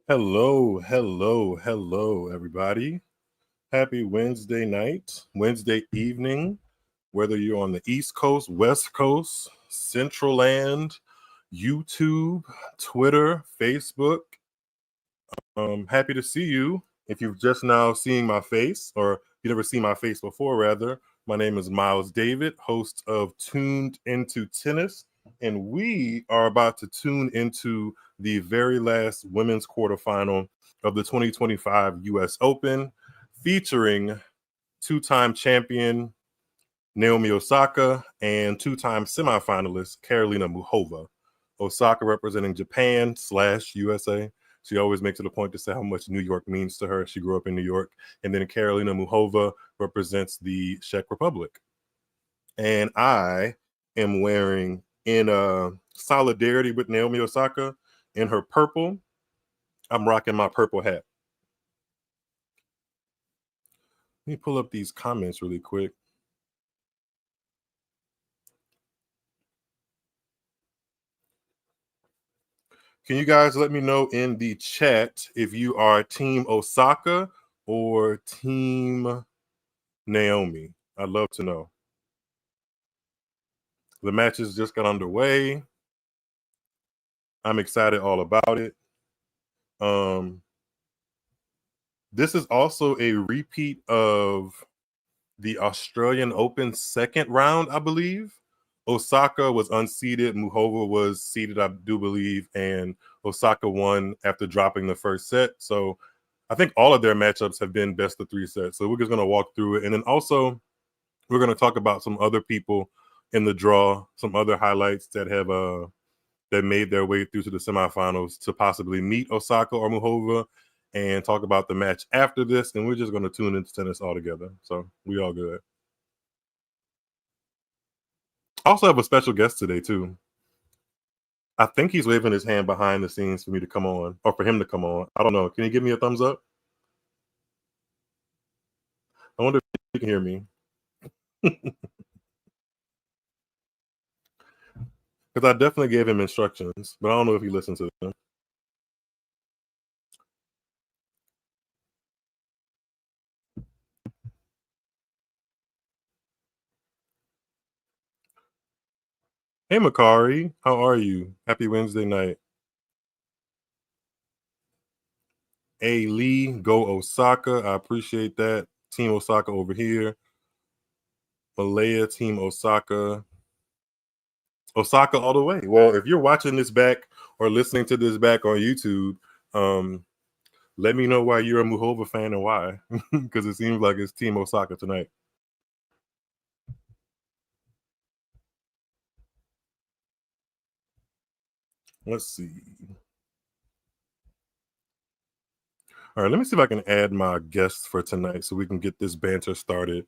Hello, hello, hello, everybody. Happy Wednesday night, Wednesday evening, whether you're on the East Coast, West Coast, Central Land, YouTube, Twitter, Facebook. Happy to see you. If you've just now seen my face, or you never seen my face before, rather, my name is Myles David, host of Tuned Into Tennis, and we are about to tune into the very last women's quarterfinal of the 2025 US Open, featuring two-time champion Naomi Osaka and two-time semifinalist Karolina Muchova. Osaka representing Japan/USA. She always makes it a point to say how much New York means to her. She grew up in New York. And then Karolina Muchova represents the Czech Republic. And I am wearing, in solidarity with Naomi Osaka, in her purple, I'm rocking my purple hat. Let me pull up these comments really quick. Can you guys let me know in the chat if you are Team Osaka or Team Naomi? I'd love to know. The matches just got underway. I'm excited all about it. This is also a repeat of the Australian Open second round, I believe. Osaka was unseeded. Muchova was seeded, I do believe, and Osaka won after dropping the first set. So I think all of their matchups have been best of three sets. So we're just going to walk through it. And then also we're going to talk about some other people in the draw, some other highlights that have that made their way through to the semifinals to possibly meet Osaka or Muchova, and talk about the match after this. And we're just going to tune into tennis all together. So we all good. I also have a special guest today, too. I think he's waving his hand behind the scenes for me to come on, or for him to come on. I don't know. Can you give me a thumbs up? I wonder if you can hear me. Because I definitely gave him instructions, but I don't know if he listened to them. Hey, Makari. How are you? Happy Wednesday night. A Lee, go Osaka. I appreciate that. Team Osaka over here. Malaya, Team Osaka. Osaka all the way. Well, if you're watching this back or listening to this back on YouTube, let me know why you're a Muchova fan and why, because it seems like it's Team Osaka tonight. Let's see. All right, let me see if I can add my guests for tonight so we can get this banter started.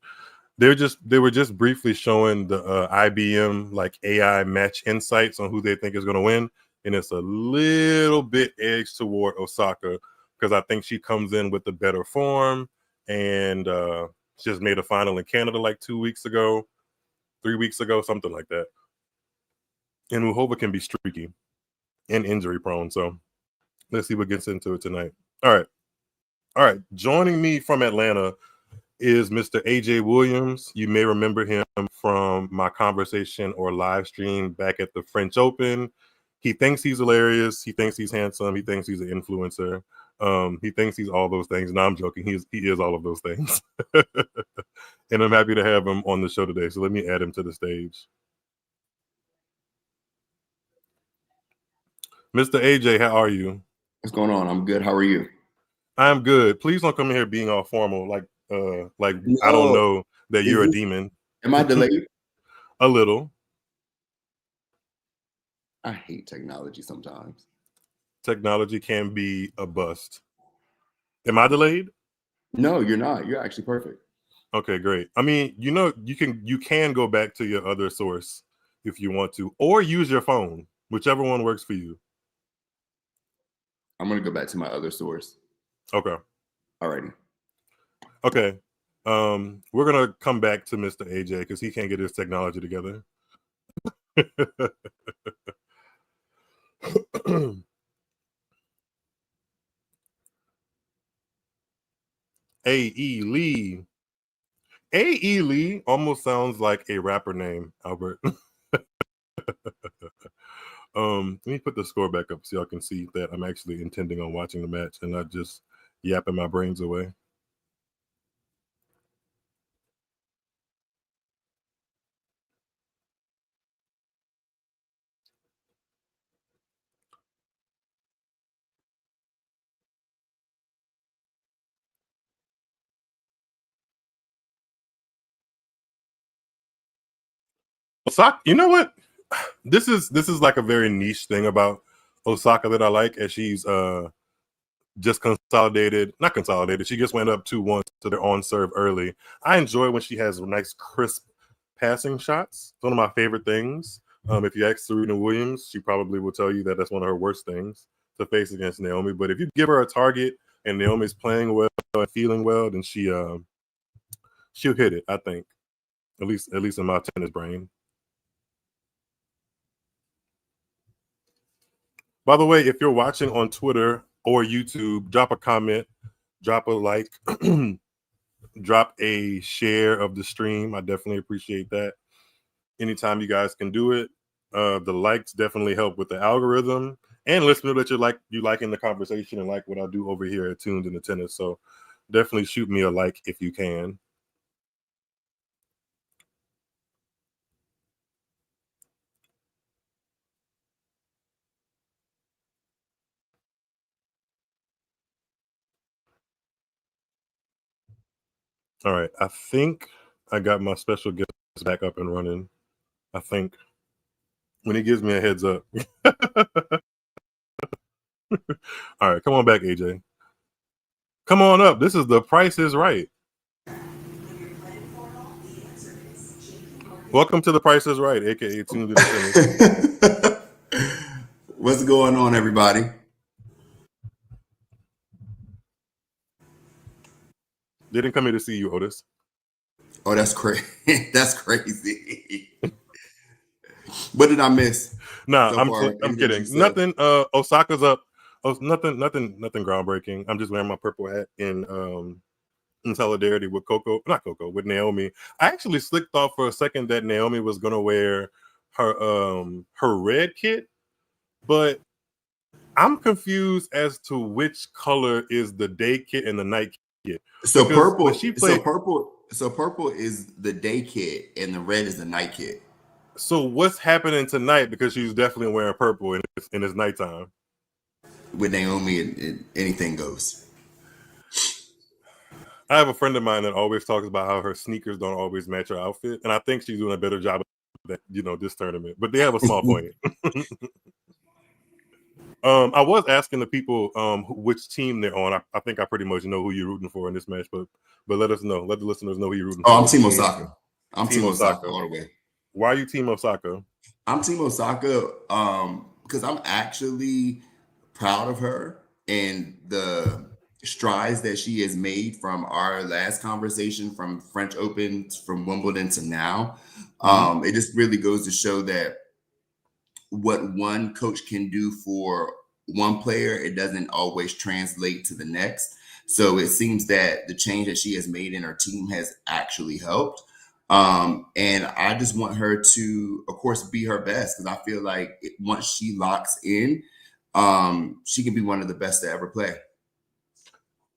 They were just briefly showing the IBM like AI match insights on who they think is going to win, and it's a little bit edged toward Osaka because I think she comes in with the better form, and she just made a final in Canada like 3 weeks ago, something like that. And Muchova can be streaky and injury prone, so let's see what gets into it tonight. All right. Joining me from Atlanta is Mr. AJ Williams. You may remember him from my conversation or live stream back at the French Open. He thinks he's hilarious. He thinks he's handsome. He thinks he's an influencer. He thinks he's all those things. No, I'm joking. He is all of those things. And I'm happy to have him on the show today. So let me add him to the stage. Mr. AJ, how are you? What's going on? I'm good. How are you? I'm good. Please don't come in here being all formal, like no, I don't know that you're a demon. Am I delayed? A little. I hate technology sometimes. Technology can be a bust. Am I delayed? No, you're not. You're actually perfect. Okay, great. I mean, you can go back to your other source if you want to, or use your phone, whichever one works for you. I'm gonna go back to my other source. Okay. Alrighty. Okay. We're gonna come back to Mr. AJ because he can't get his technology together. A.E. Lee. A.E. Lee almost sounds like a rapper name, Albert. Let me put the score back up so y'all can see that I'm actually intending on watching the match and not just yapping my brains away. Osaka, you know what? This is like a very niche thing about Osaka that I like, as she's just not consolidated. She just went up 2-1 to their on serve early. I enjoy when she has nice crisp passing shots. It's one of my favorite things. If you ask Serena Williams, she probably will tell you that that's one of her worst things to face against Naomi. But if you give her a target and Naomi's playing well and feeling well, then she'll hit it. I think, at least in my tennis brain. By the way, if you're watching on Twitter or YouTube, drop a comment, drop a like, drop a share of the stream. I definitely appreciate that. Anytime you guys can do it. The likes definitely help with the algorithm, and lets me know that you liking the conversation and like what I do over here at Tuned Into Tennis. So definitely shoot me a like if you can. All right, I think I got my special guest back up and running. I think when he gives me a heads up. All right, come on back, AJ. Come on up. This is The Price is Right. Welcome to The Price is Right, aka Tuned Into Tennis. What's going on, everybody? They didn't come here to see you, Otis. Oh, that's crazy. That's crazy. What did I miss? Nah, So far, I'm anything kidding. you said? Nothing. Osaka's up. Oh, nothing groundbreaking. I'm just wearing my purple hat in solidarity with with Naomi. I actually slicked off for a second that Naomi was gonna wear her red kit, but I'm confused as to which color is the day kit and the night kit. So Because purple. when she played, So purple is the day kit, and the red is the night kit. so what's happening tonight? Because she's definitely wearing purple and it's nighttime. With Naomi, anything goes. I have a friend of mine that always talks about how her sneakers don't always match her outfit, and I think she's doing a better job of that, this tournament. But they have a small point. I was asking the people which team they're on. I think I pretty much know who you're rooting for in this match, but let us know. Let the listeners know who you're rooting for. Oh, I'm Team Osaka. I'm Team Team Osaka Osaka all the way. Why are you Team Osaka? I'm Team Osaka because I'm actually proud of her and the strides that she has made from our last conversation, from French Open, from Wimbledon to now. It just really goes to show that what one coach can do for one player, it doesn't always translate to the next. So it seems that the change that she has made in her team has actually helped. And I just want her to, of course, be her best, because I feel like once she locks in, she can be one of the best to ever play.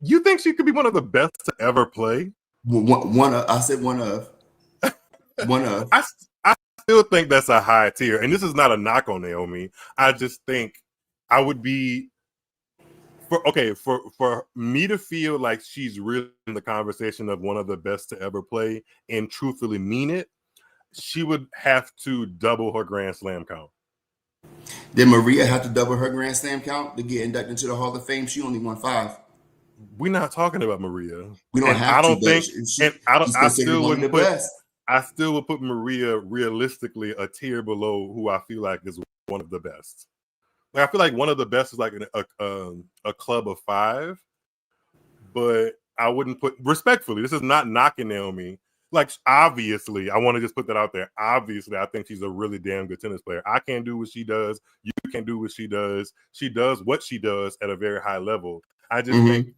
You think she could be one of the best to ever play? I said one of. One of. I still think that's a high tier, and this is not a knock on Naomi. I just think I would be for me to feel like she's really in the conversation of one of the best to ever play and truthfully mean it. She would have to double her Grand Slam count. Did Maria have to double her Grand Slam count to get inducted into the Hall of Fame? She only won 5. We're not talking about Maria. We don't and have I to, don't but think, and I don't. she's considered one of the best. I still would put Maria realistically a tier below who I feel like is one of the best. Like, I feel like one of the best is like a club of 5, but I wouldn't put, respectfully, this is not knocking Naomi. Like, obviously, I want to just put that out there. Obviously, I think she's a really damn good tennis player. I can't do what she does. You can't do what she does. She does what she does at a very high level. I just think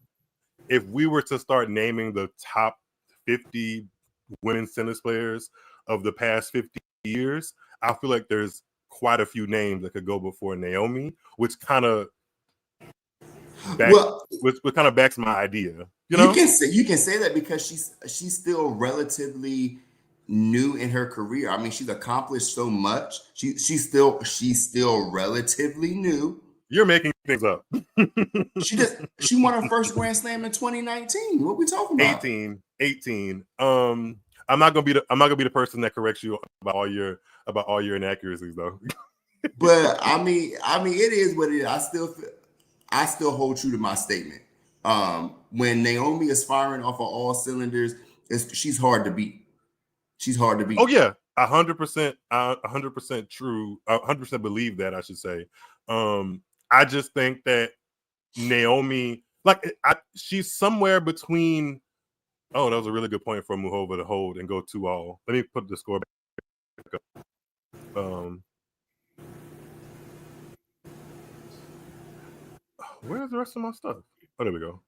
if we were to start naming the top 50 women's tennis players of the past 50 years, I feel like there's quite a few names that could go before Naomi, which kind of backs my idea. You can say that because she's still relatively new in her career. I mean, she's accomplished so much. She's still relatively new. You're making things up. She won her first Grand Slam in 2019. What we talking about? 18. I'm not gonna be the person that corrects you about all your inaccuracies though. But I mean, it is what it is. I still hold true to my statement. When Naomi is firing off of all cylinders, she's hard to beat. She's hard to beat. Oh yeah, 100%, 100% true. 100% believe that, I should say. I just think that Naomi, she's somewhere between. Oh, that was a really good point for Muchova to hold and go 2-all. Let me put the score back up. Where's the rest of my stuff? Oh, there we go.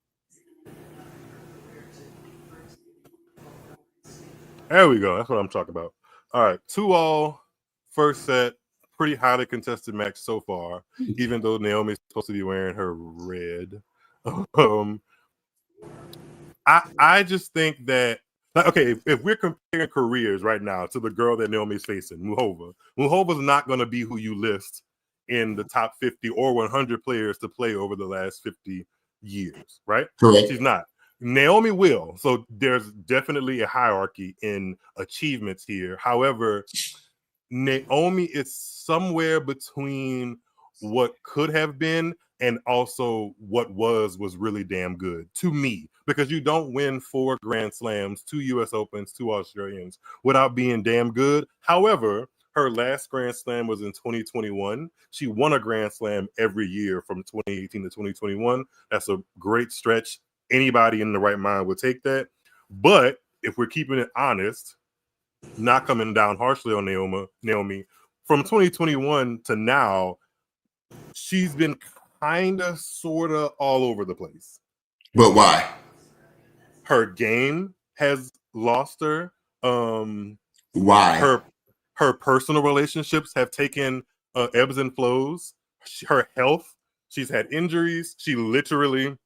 There we go. That's what I'm talking about. All right, 2-all, first set. Pretty highly contested match so far, even though Naomi's supposed to be wearing her red. I just think that, okay, if we're comparing careers right now to the girl that Naomi's facing, Muchova's not going to be who you list in the top 50 or 100 players to play over the last 50 years, right? Correct. She's not. Naomi will. So there's definitely a hierarchy in achievements here. However, Naomi is somewhere between what could have been and also what was really damn good to me, because you don't win 4 Grand Slams, 2 US Opens, 2 Australians without being damn good. However, her last Grand Slam was in 2021. She won a Grand Slam every year from 2018 to 2021. That's a great stretch. Anybody in the right mind would take that. But if we're keeping it honest, not coming down harshly on Naomi, from 2021 to now, she's been kind of, sort of all over the place. But why? Her game has lost her. Why? Her personal relationships have taken ebbs and flows. Her health, she's had injuries. She literally,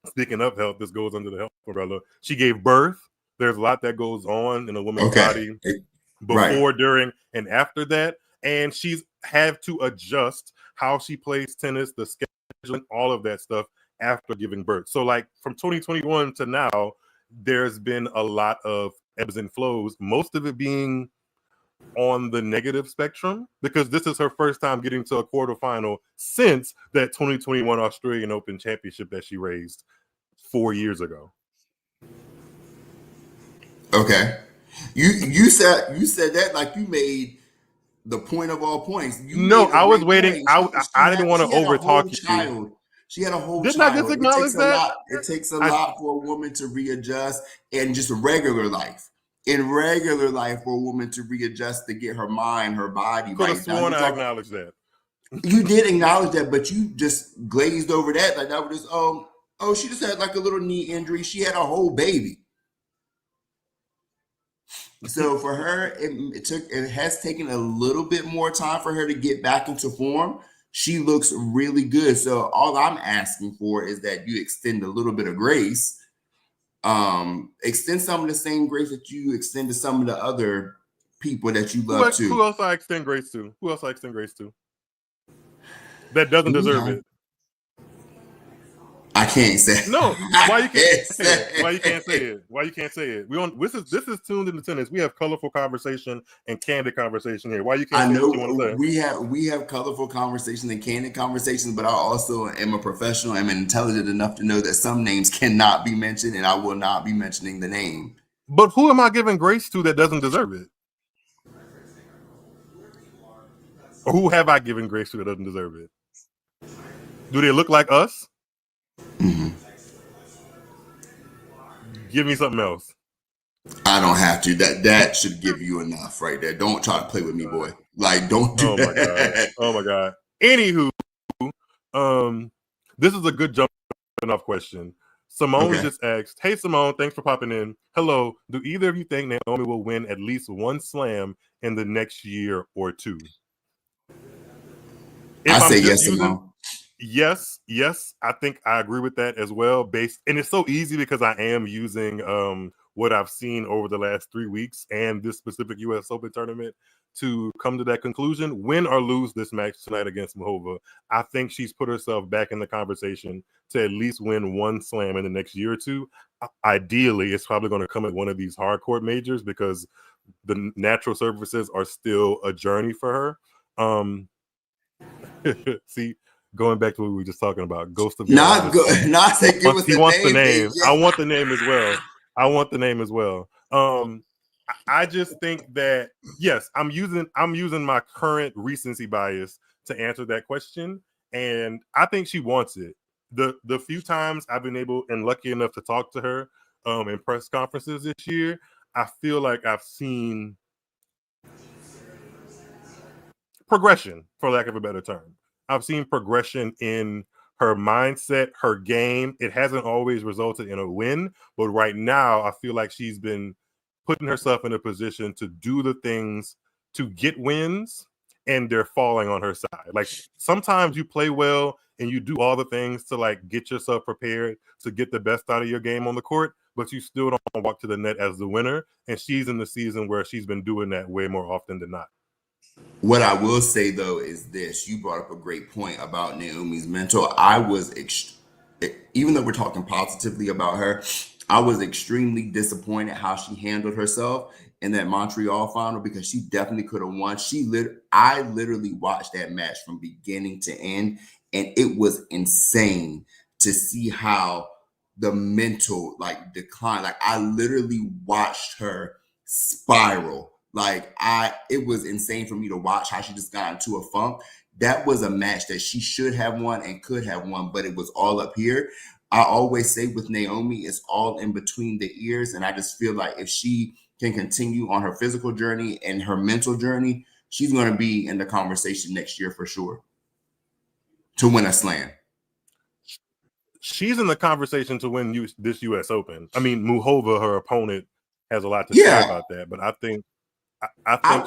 speaking of health, this goes under the health umbrella. She gave birth. There's a lot that goes on in a woman's body before, during, and after that. And she's had to adjust how she plays tennis, the scheduling, all of that stuff after giving birth. So like from 2021 to now, there's been a lot of ebbs and flows, most of it being on the negative spectrum, because this is her first time getting to a quarterfinal since that 2021 Australian Open Championship that she raised 4 years ago. Okay, you said that like you made the point of all points. I was waiting. I didn't want to overtalk you. She had a whole Didn't child. I just acknowledge that? It takes a lot for a woman to readjust in just regular life. In regular life, for a woman to readjust to get her mind, her body right. Could have sworn I acknowledged that. You did acknowledge that, but you just glazed over that. Like that was just, she just had like a little knee injury. She had a whole baby. So for her, it has taken a little bit more time for her to get back into form. She looks really good. So all I'm asking for is that you extend a little bit of grace. Extend some of the same grace that you extend to some of the other people that you love too. Who else I extend grace to? That doesn't deserve it. I can't say. No, why you can't say it? Why you can't say it? Why you can't say it? This is tuned into tennis. We have colorful conversation and candid conversation here. Why you can't say what you want to say? We have colorful conversations and candid conversations, but I also am a professional. I'm intelligent enough to know that some names cannot be mentioned, and I will not be mentioning the name. But who am I giving grace to that doesn't deserve it? Or who have I given grace to that doesn't deserve it? Do they look like us? Mm-hmm. Give me something else. I don't have to. That should give you enough right there. Don't try to play with me, boy. Like, don't do that. Oh my god. Anywho, this is a good jumping off question. Simone Okay. just asked, "Hey Simone, thanks for popping in. Hello. Do either of you think Naomi will win at least one slam in the next year or two?" I If I'm say just yes, using Simone. yes, I think I agree with that as well. And it's so easy because I am using what I've seen over the last 3 weeks and this specific US Open tournament to come to that conclusion. Win or lose this match tonight against Muchova, I think she's put herself back in the conversation to at least win one slam in the next year or two. Ideally, it's probably going to come at one of these hardcourt majors because the natural surfaces are still a journey for her. See, going back to what we were just talking about, Ghost of Not Carolina good. said Not say give us he a wants the name, name. I AJ. want the name as well. I want the name as well. I just think that yes, I'm using my current recency bias to answer that question, and I think she wants it. The few times I've been able and lucky enough to talk to her in press conferences this year, I feel like I've seen progression, for lack of a better term. I've seen progression in her mindset, her game. It hasn't always resulted in a win, but right now I feel like she's been putting herself in a position to do the things to get wins, and they're falling on her side. Like sometimes you play well and you do all the things to like get yourself prepared to get the best out of your game on the court, but you still don't walk to the net as the winner. And she's in the season where she's been doing that way more often than not. What I will say though is this: you brought up a great point about Naomi's mental. I was, even though we're talking positively about her, I was extremely disappointed how she handled herself in that Montreal final because she definitely could have won. I literally watched that match from beginning to end, and it was insane to see how the mental like decline. Like I literally watched her spiral. It was insane for me to watch how she just got into a funk. That was a match that she should have won and could have won, but it was all up here. I always say with Naomi, it's all in between the ears. And I just feel like if she can continue on her physical journey and her mental journey, she's going to be in the conversation next year for sure to win a slam. She's in the conversation to win this US Open. I mean, Muchova, her opponent, has a lot to say Yeah, about that, but I think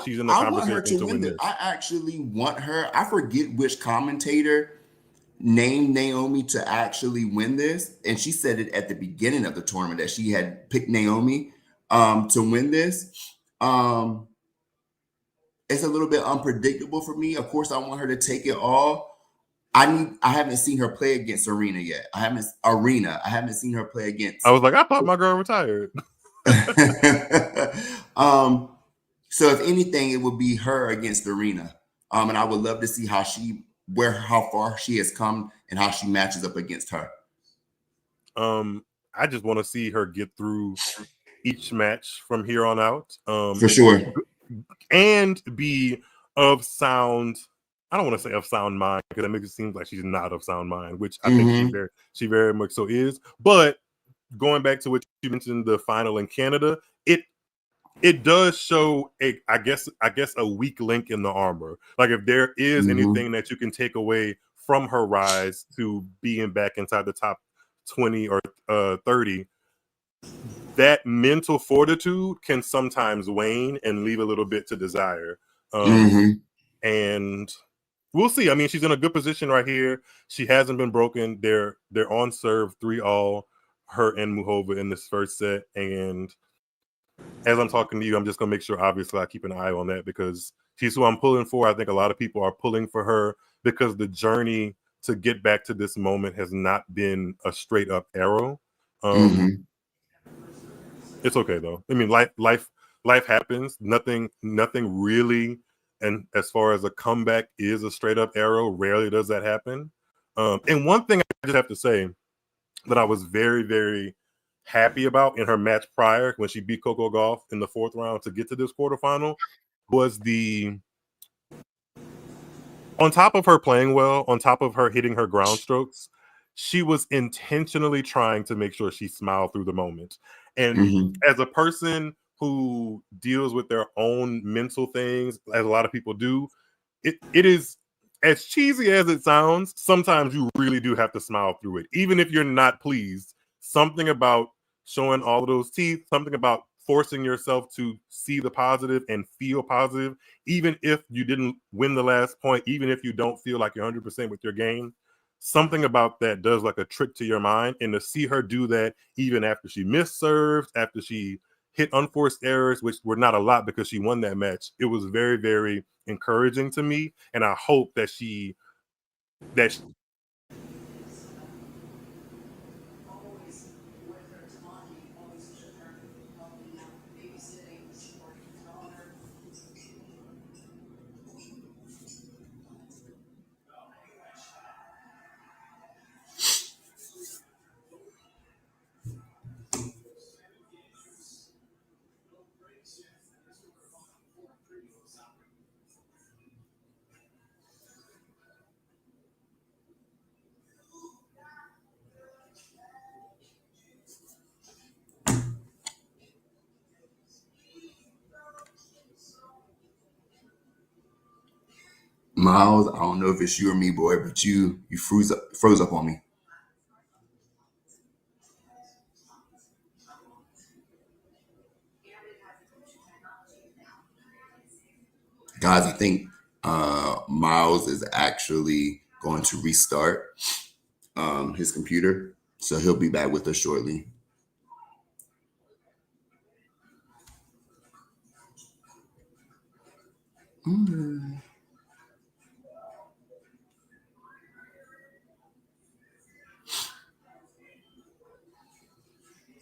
she's in the I want her conversation to to win win this. this. I actually want her. I forget which commentator named Naomi to actually win this, and she said it at the beginning of the tournament that she had picked Naomi to win this. Um, it's a little bit unpredictable for me. Of course, I want her to take it all. I haven't seen her play against Arena yet. I haven't seen her play I against. was like, I thought my girl retired. So if anything, it would be her against Arena. And I would love to see how far she has come and how she matches up against her. I just want to see her get through each match from here on out. For sure. And be of sound. I don't want to say of sound mind because that makes it seem like she's not of sound mind, which I think Mm-hmm. she very much so is. But going back to what you mentioned, the final in Canada, it does show I guess a weak link in the armor. Like if there is Mm-hmm. anything that you can take away from her rise to being back inside the top 20 or 30, that mental fortitude can sometimes wane and leave a little bit to desire. Mm-hmm. And we'll see. I mean, she's in a good position right here. She hasn't been broken. They're on serve 3-all, her and Muchova in this first set. And as I'm talking to you, I'm just gonna make sure obviously I keep an eye on that because she's who I'm pulling for. I think a lot of people are pulling for her because the journey to get back to this moment has not been a straight up arrow. Mm-hmm. It's okay though. I mean, life happens. Nothing really. And as far as a comeback is a straight up arrow, rarely does that happen. And one thing I just have to say that I was very, very happy about in her match prior when she beat Coco Gauff in the fourth round to get to this quarterfinal was on top of her playing well, on top of her hitting her ground strokes, she was intentionally trying to make sure she smiled through the moment. And Mm-hmm. as a person who deals with their own mental things, as a lot of people do, it is as cheesy as it sounds. Sometimes you really do have to smile through it, even if you're not pleased. something about showing all of those teeth, something about forcing yourself to see the positive and feel positive, even if you didn't win the last point, even if you don't feel like you're 100% with your game. Something about that does like a trick to your mind. And to see her do that, even after she missed serves, after she hit unforced errors, which were not a lot because she won that match, it was very, very encouraging to me. And I hope that that Myles, I don't know if it's you or me, boy, but you froze up on me. Guys, I think Myles is actually going to restart his computer, so he'll be back with us shortly.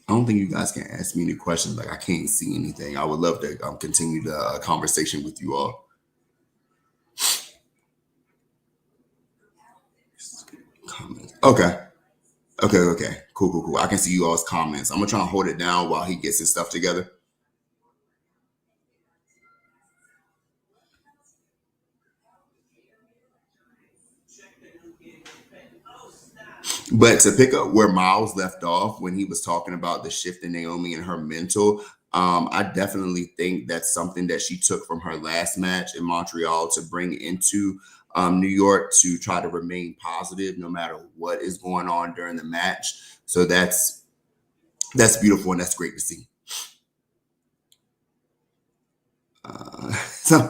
I don't think you guys can ask me any questions. Like, I can't see anything. I would love to continue the conversation with you all. Comments. Okay. Okay. Cool. I can see you all's comments. I'm gonna try and hold it down while he gets his stuff together. But to pick up where Myles left off when he was talking about the shift in Naomi and her mental, I definitely think that's something that she took from her last match in Montreal to bring into New York to try to remain positive no matter what is going on during the match. So that's beautiful and that's great to see. So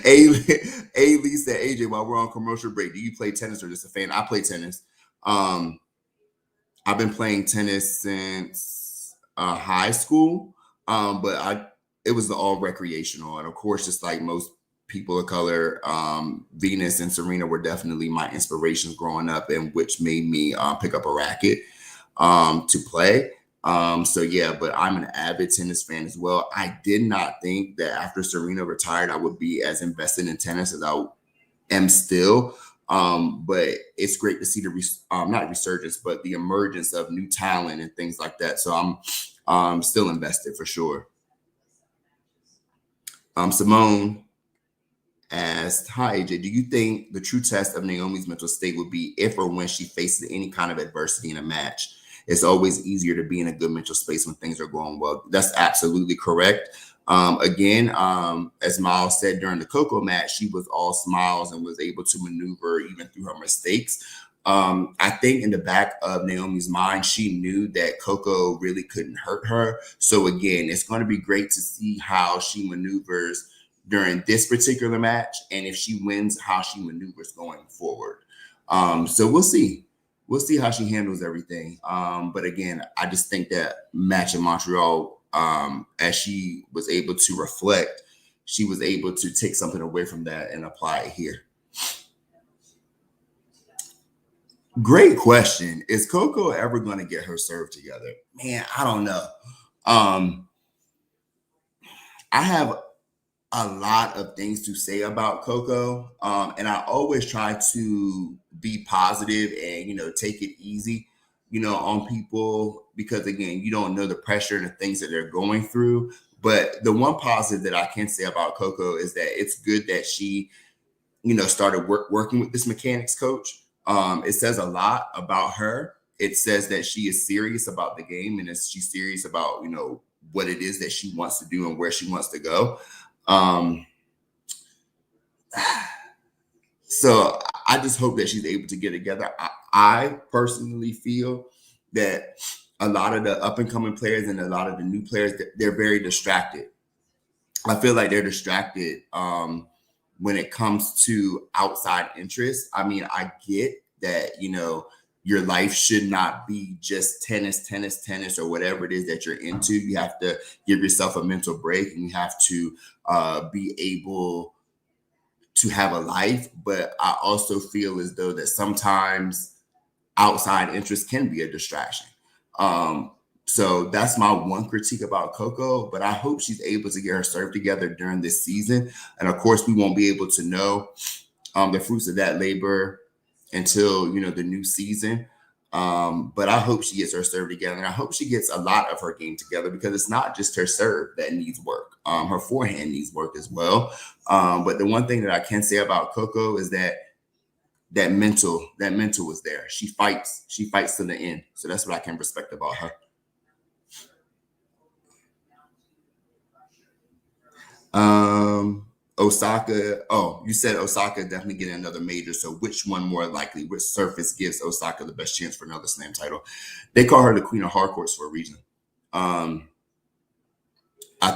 A Lee said, AJ, while we're on commercial break, do you play tennis or just a fan? I play tennis. I've been playing tennis since high school, but it was all recreational, and of course, just like most people of color, Venus and Serena were definitely my inspirations growing up, and which made me pick up a racket to play. So yeah, but I'm an avid tennis fan as well. I did not think that after Serena retired, I would be as invested in tennis as I am still. But it's great to see the not resurgence, but the emergence of new talent and things like that. So I'm still invested for sure. Simone asked, "Hi AJ, do you think the true test of Naomi's mental state would be if or when she faces any kind of adversity in a match? It's always easier to be in a good mental space when things are going well." That's absolutely correct. Again, as Myles said during the Coco match, she was all smiles and was able to maneuver even through her mistakes. I think in the back of Naomi's mind, she knew that Coco really couldn't hurt her. So again, it's going to be great to see how she maneuvers during this particular match, and if she wins, how she maneuvers going forward. So we'll see. We'll see how she handles everything. But again, I just think that match in Montreal, as she was able to reflect, she was able to take something away from that and apply it here. Great question. Is Coco ever going to get her serve together? Man, I don't know. I have a lot of things to say about Coco. And I always try to be positive and, take it easy, on people because, again, you don't know the pressure and the things that they're going through. But the one positive that I can say about Coco is that it's good that she, started working with this mechanics coach. It says a lot about her. It says that she is serious about the game and she's serious about, what it is that she wants to do and where she wants to go. So I just hope that she's able to get together. I personally feel that a lot of the up and coming players and a lot of the new players, they're very distracted. I feel like they're distracted when it comes to outside interests. I mean, I get that, your life should not be just tennis, or whatever it is that you're into. You have to give yourself a mental break, and you have to be able to have a life. But I also feel as though that sometimes outside interest can be a distraction. So that's my one critique about Coco, but I hope she's able to get her serve together during this season. And of course, we won't be able to know the fruits of that labor until, the new season. But I hope she gets her serve together, and I hope she gets a lot of her game together, because it's not just her serve that needs work. Her forehand needs work as well. But the one thing that I can say about Coco is that mental was there. She fights to the end. So that's what I can respect about her. Osaka. Oh, you said Osaka definitely getting another major. So which one more likely? Which surface gives Osaka the best chance for another slam title? They call her the queen of hard courts for a reason. I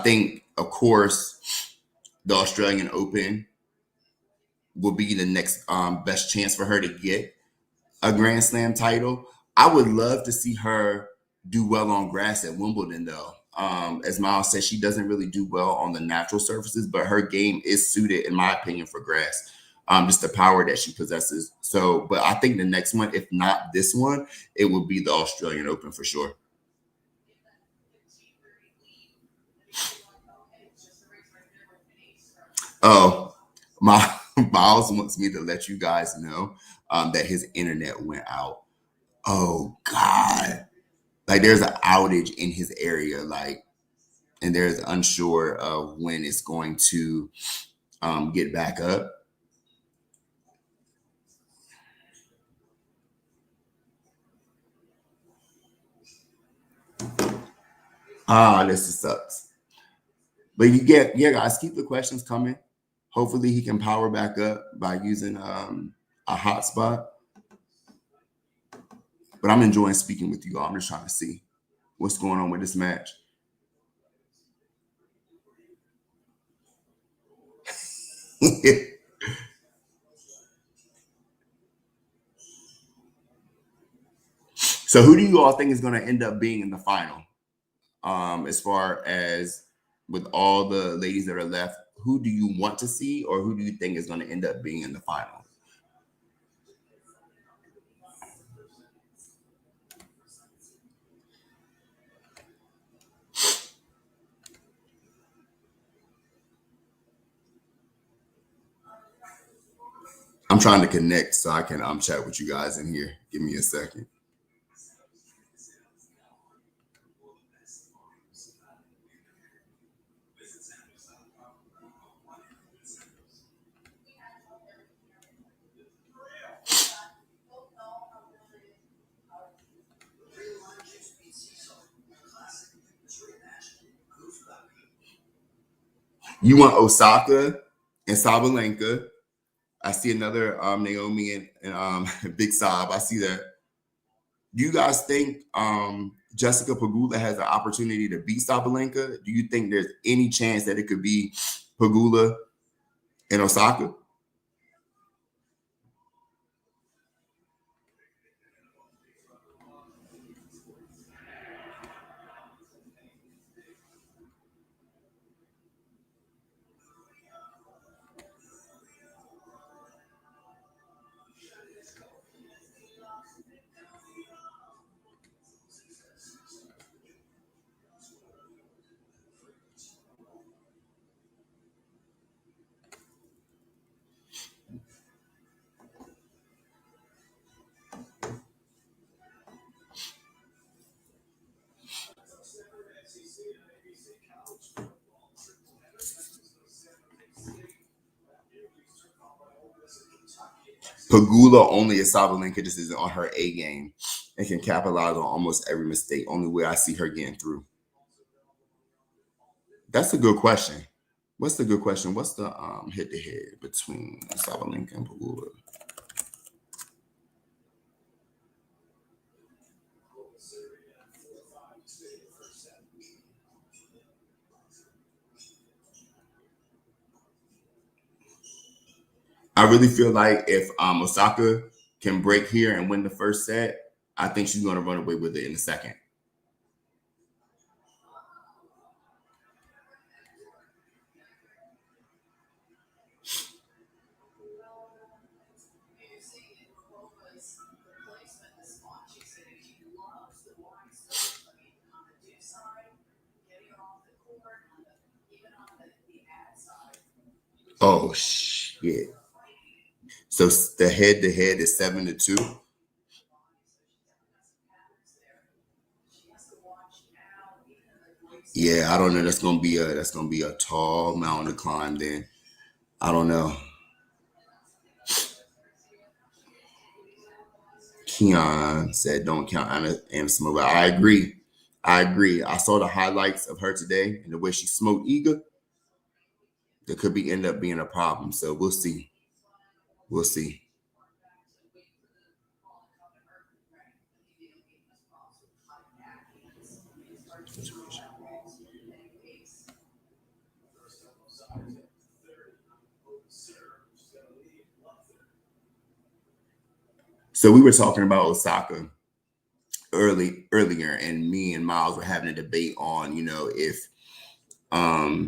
think, of course, the Australian Open will be the next best chance for her to get a Grand Slam title. I would love to see her do well on grass at Wimbledon, though. As Myles said, she doesn't really do well on the natural surfaces, but her game is suited, in my opinion, for grass. Just the power that she possesses. So, but I think the next one, if not this one, it will be the Australian Open for sure. Oh, Myles wants me to let you guys know that his internet went out. Oh God. Like, there's an outage in his area, and there's unsure of when it's going to get back up. This sucks. But yeah, guys, keep the questions coming. Hopefully he can power back up by using a hotspot. But I'm enjoying speaking with you all. I'm just trying to see what's going on with this match. So who do you all think is going to end up being in the final? As far as with all the ladies that are left, who do you want to see, or who do you think is going to end up being in the final? I'm trying to connect so I can chat with you guys in here. Give me a second. You want Osaka and Sabalenka. I see another Naomi and Big Sab. I see that. Do you guys think Jessica Pegula has an opportunity to beat Sabalenka? Do you think there's any chance that it could be Pegula and Osaka? Pegula only if Sabalenka just isn't on her A game and can capitalize on almost every mistake. Only way I see her getting through. That's a good question. What's the good question? What's the head-to-head between Sabalenka and Pegula? I really feel like if Osaka can break here and win the first set, I think she's going to run away with it in the second. Oh shit! So the head-to-head is 7-2. Yeah, I don't know. That's gonna be a tall mountain to climb. Then I don't know. Keon said, "Don't count Anna Anisimova." I agree. I agree. I saw the highlights of her today and the way she smoked Iga. That could be end up being a problem. So we'll see. We'll see. So we were talking about Osaka earlier, and me and Miles were having a debate on, if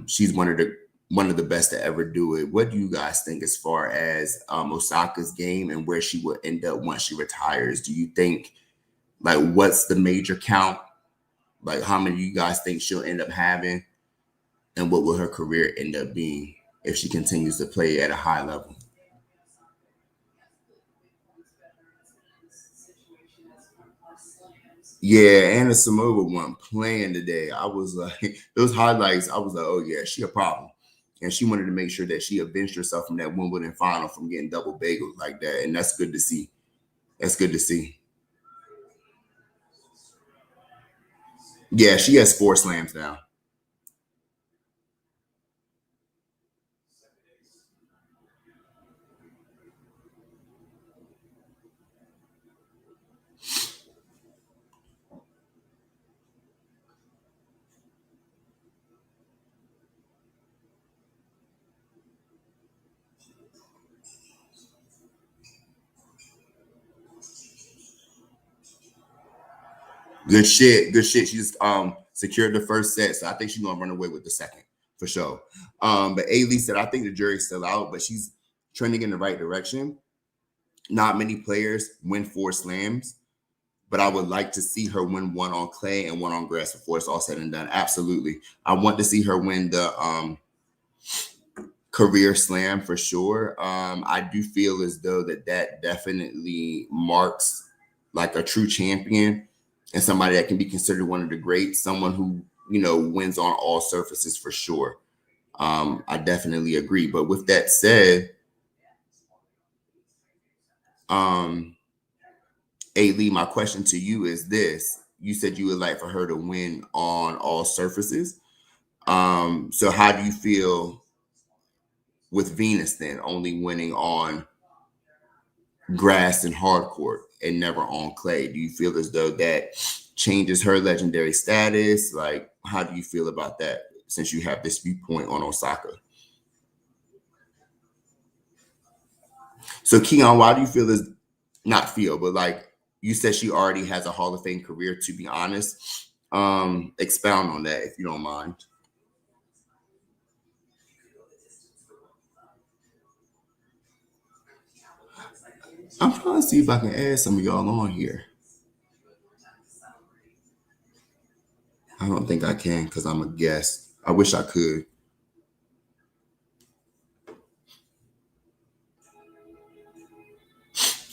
she's one of the best to ever do it. What do you guys think as far as Osaka's game and where she will end up once she retires? Do you think, like, what's the major count? Like, how many do you guys think she'll end up having? And what will her career end up being if she continues to play at a high level? Yeah, Anna Samoa wasn't playing today. I was like, those highlights, I was like, oh yeah, she a problem. And she wanted to make sure that she avenged herself from that Wimbledon final from getting double bageled like that. And that's good to see. That's good to see. Yeah, she has 4 slams now. Good shit. Good shit. She just secured the first set. So I think she's gonna run away with the second for sure. But A-Lee said, I think the jury's still out, but she's trending in the right direction. Not many players win 4 slams, but I would like to see her win one on clay and one on grass before it's all said and done. Absolutely. I want to see her win the career slam for sure. I do feel as though that definitely marks like a true champion and somebody that can be considered one of the greats, someone who, wins on all surfaces for sure. I definitely agree. But with that said, Lee, my question to you is this. You said you would like for her to win on all surfaces. So how do you feel with Venus then only winning on grass and hard court and never on clay? Do you feel as though that changes her legendary status? Like, how do you feel about that since you have this viewpoint on Osaka? So Keon, why do you feel this? Not feel, but like you said, she already has a Hall of Fame career, to be honest. Expound on that if you don't mind. I'm trying to see if I can add some of y'all on here. I don't think I can because I'm a guest. I wish I could.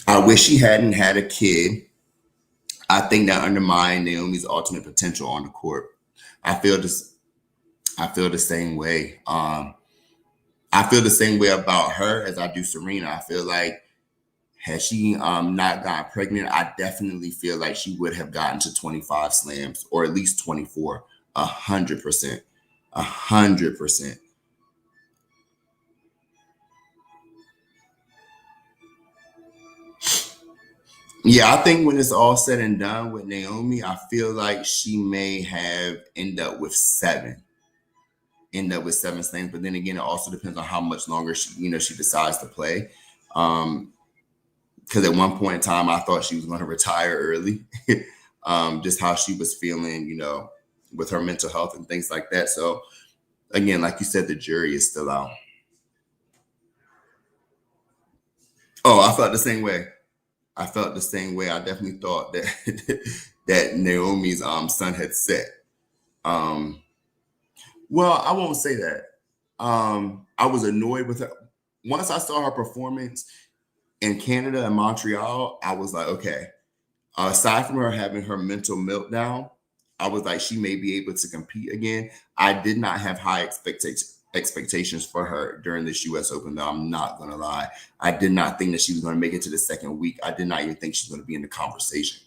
I wish she hadn't had a kid. I think that undermined Naomi's ultimate potential on the court. I feel this. I feel the same way. I feel the same way about her as I do Serena. I feel like had she not gotten pregnant, I definitely feel like she would have gotten to 25 slams or at least 24. 100%. 100%. Yeah, I think when it's all said and done with Naomi, I feel like she may have end up with 7 slams. But then again, it also depends on how much longer she decides to play. Because at one point in time, I thought she was going to retire early. Just how she was feeling, with her mental health and things like that. So again, like you said, the jury is still out. Oh, I felt the same way. I felt the same way. I definitely thought that that Naomi's son had set. Um, well, I won't say that. I was annoyed with her. Once I saw her performance in Canada and Montreal, I was like, okay. Aside from her having her mental meltdown, I was like, she may be able to compete again. I did not have high expectations for her during this US Open, though. I'm not going to lie. I did not think that she was going to make it to the second week. I did not even think she was going to be in the conversation.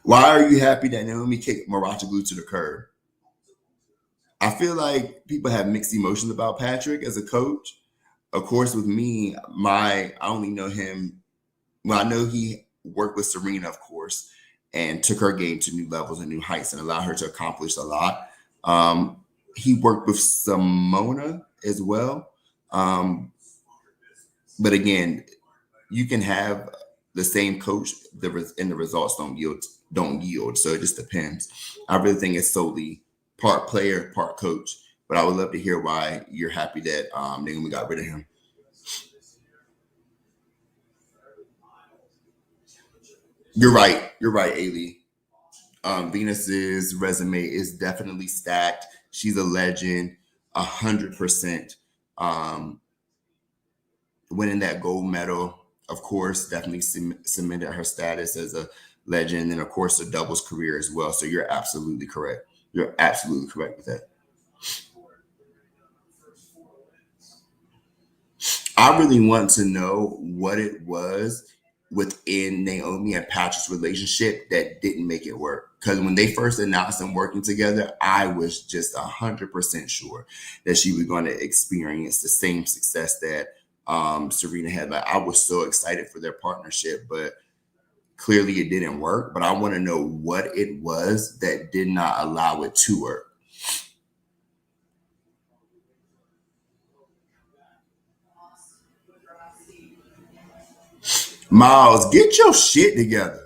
Why are you happy that Naomi kicked Marachaglu to the curb? I feel like people have mixed emotions about Patrick as a coach. Of course, with me, I only know him. Well, I know he worked with Serena, of course, and took her game to new levels and new heights and allowed her to accomplish a lot. Um, he worked with Simona as well. Um, but again, you can have the same coach, and the results don't yield. So it just depends. I really think it's solely part player, part coach. But I would love to hear why you're happy that Naomi got rid of him. You're right. You're right, Ailey. Venus's resume is definitely stacked. She's a legend, 100%. Um, Winning that gold medal, of course, definitely cemented her status as a legend, and of course, the doubles career as well. So you're absolutely correct. You're absolutely correct with that. I really want to know what it was within Naomi and Patrick's relationship that didn't make it work. Because when they first announced them working together, I was just 100% sure that she was going to experience the same success that Serena had. Like, I was so excited for their partnership, but clearly it didn't work. But I want to know what it was that did not allow it to work. Myles, get your shit together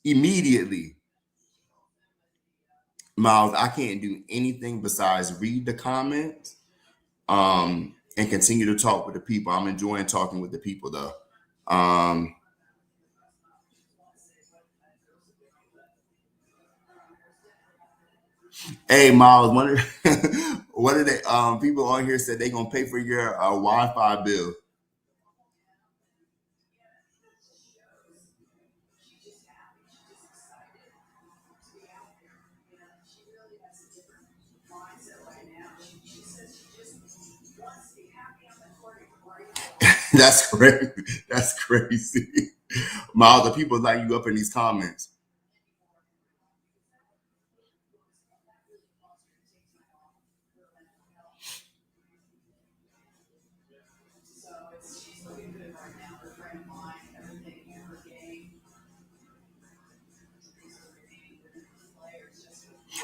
immediately. Myles, I can't do anything besides read the comments and continue to talk with the people. I'm enjoying talking with the people though. Um, hey, Myles, one of the people on here said they're gonna pay for your Wi-Fi bill. That's crazy. That's crazy. Myles, the people light you up in these comments.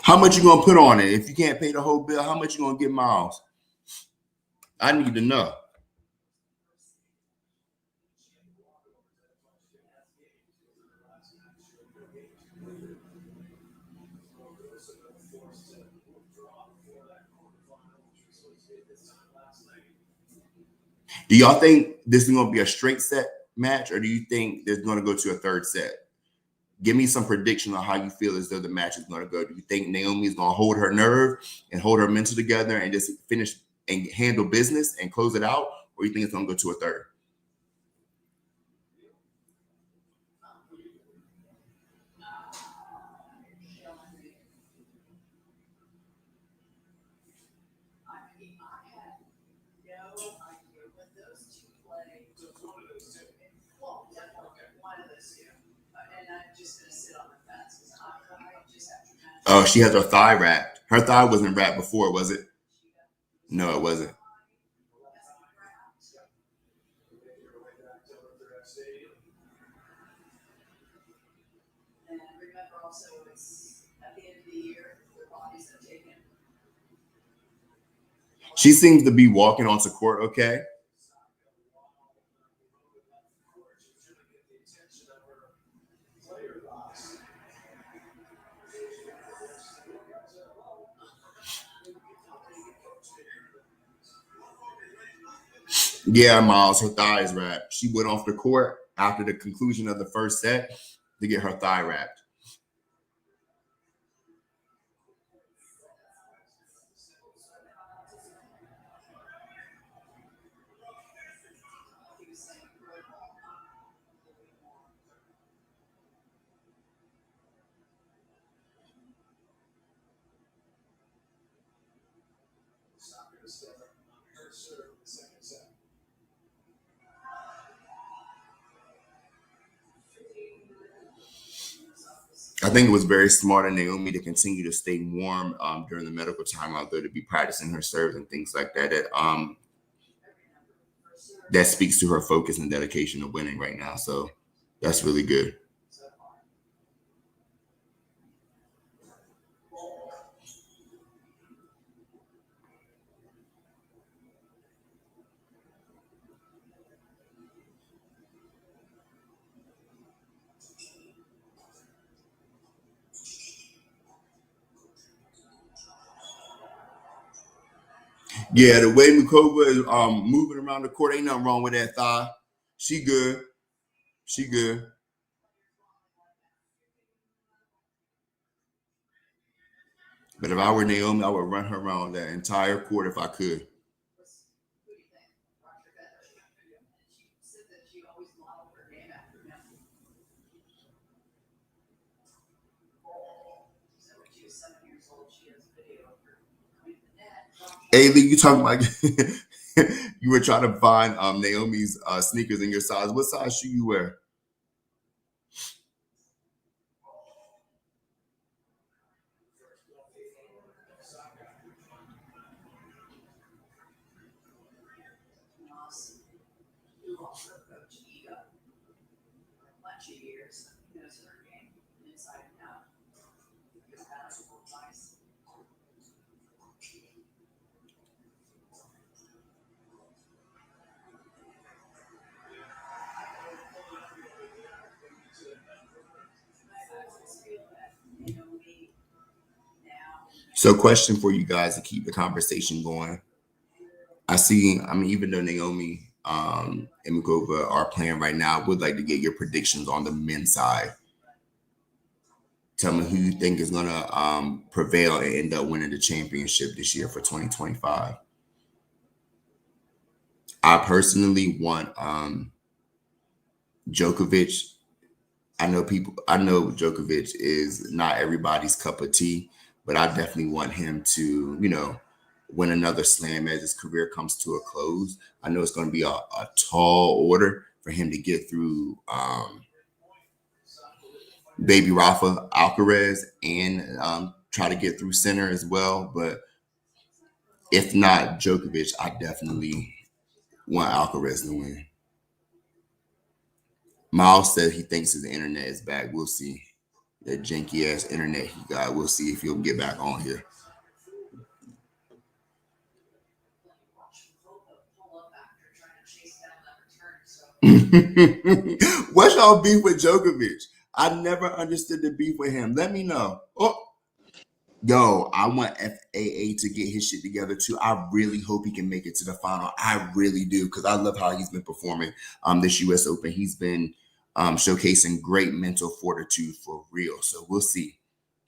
How much you gonna put on it? If you can't pay the whole bill, how much you gonna get Myles? I need to know. Do y'all think this is gonna be a straight set match, or do you think there's gonna go to a third set? Give me some prediction on how you feel as though the match is going to go. Do you think Naomi is going to hold her nerve and hold her mental together and just finish and handle business and close it out, or you think it's going to go to a third? Oh, she has her thigh wrapped. Her thigh wasn't wrapped before, was it? No, it wasn't. She seems to be walking onto court okay. Yeah, Myles, her thigh is wrapped. She went off the court after the conclusion of the first set to get her thigh wrapped. I think it was very smart of Naomi to continue to stay warm during the medical time out there, to be practicing her serves and things like that. That speaks to her focus and dedication to winning right now. So that's really good. Yeah, the way Muchova is moving around the court, ain't nothing wrong with that thigh. She good. She good. But if I were Naomi, I would run her around that entire court if I could. Hey, Lee, you talking about you were trying to find Naomi's sneakers in your size. What size shoe you wear? So, question for you guys to keep the conversation going. Even though Naomi and Muchova are playing right now, I would like to get your predictions on the men's side. Tell me who you think is going to prevail and end up winning the championship this year for 2025. I personally want Djokovic. I know Djokovic is not everybody's cup of tea, but I definitely want him to, win another slam as his career comes to a close. I know it's going to be a tall order for him to get through baby Rafa Alcaraz and try to get through Sinner as well. But if not Djokovic, I definitely want Alcaraz to win. Myles said he thinks his internet is back. We'll see. That janky ass internet he got. We'll see if he'll get back on here. What's y'all beef with Djokovic? I never understood the beef with him. Let me know. Yo, I want FAA to get his shit together too. I really hope he can make it to the final. I really do, because I love how he's been performing this US Open. He's been showcasing great mental fortitude for real. So we'll see.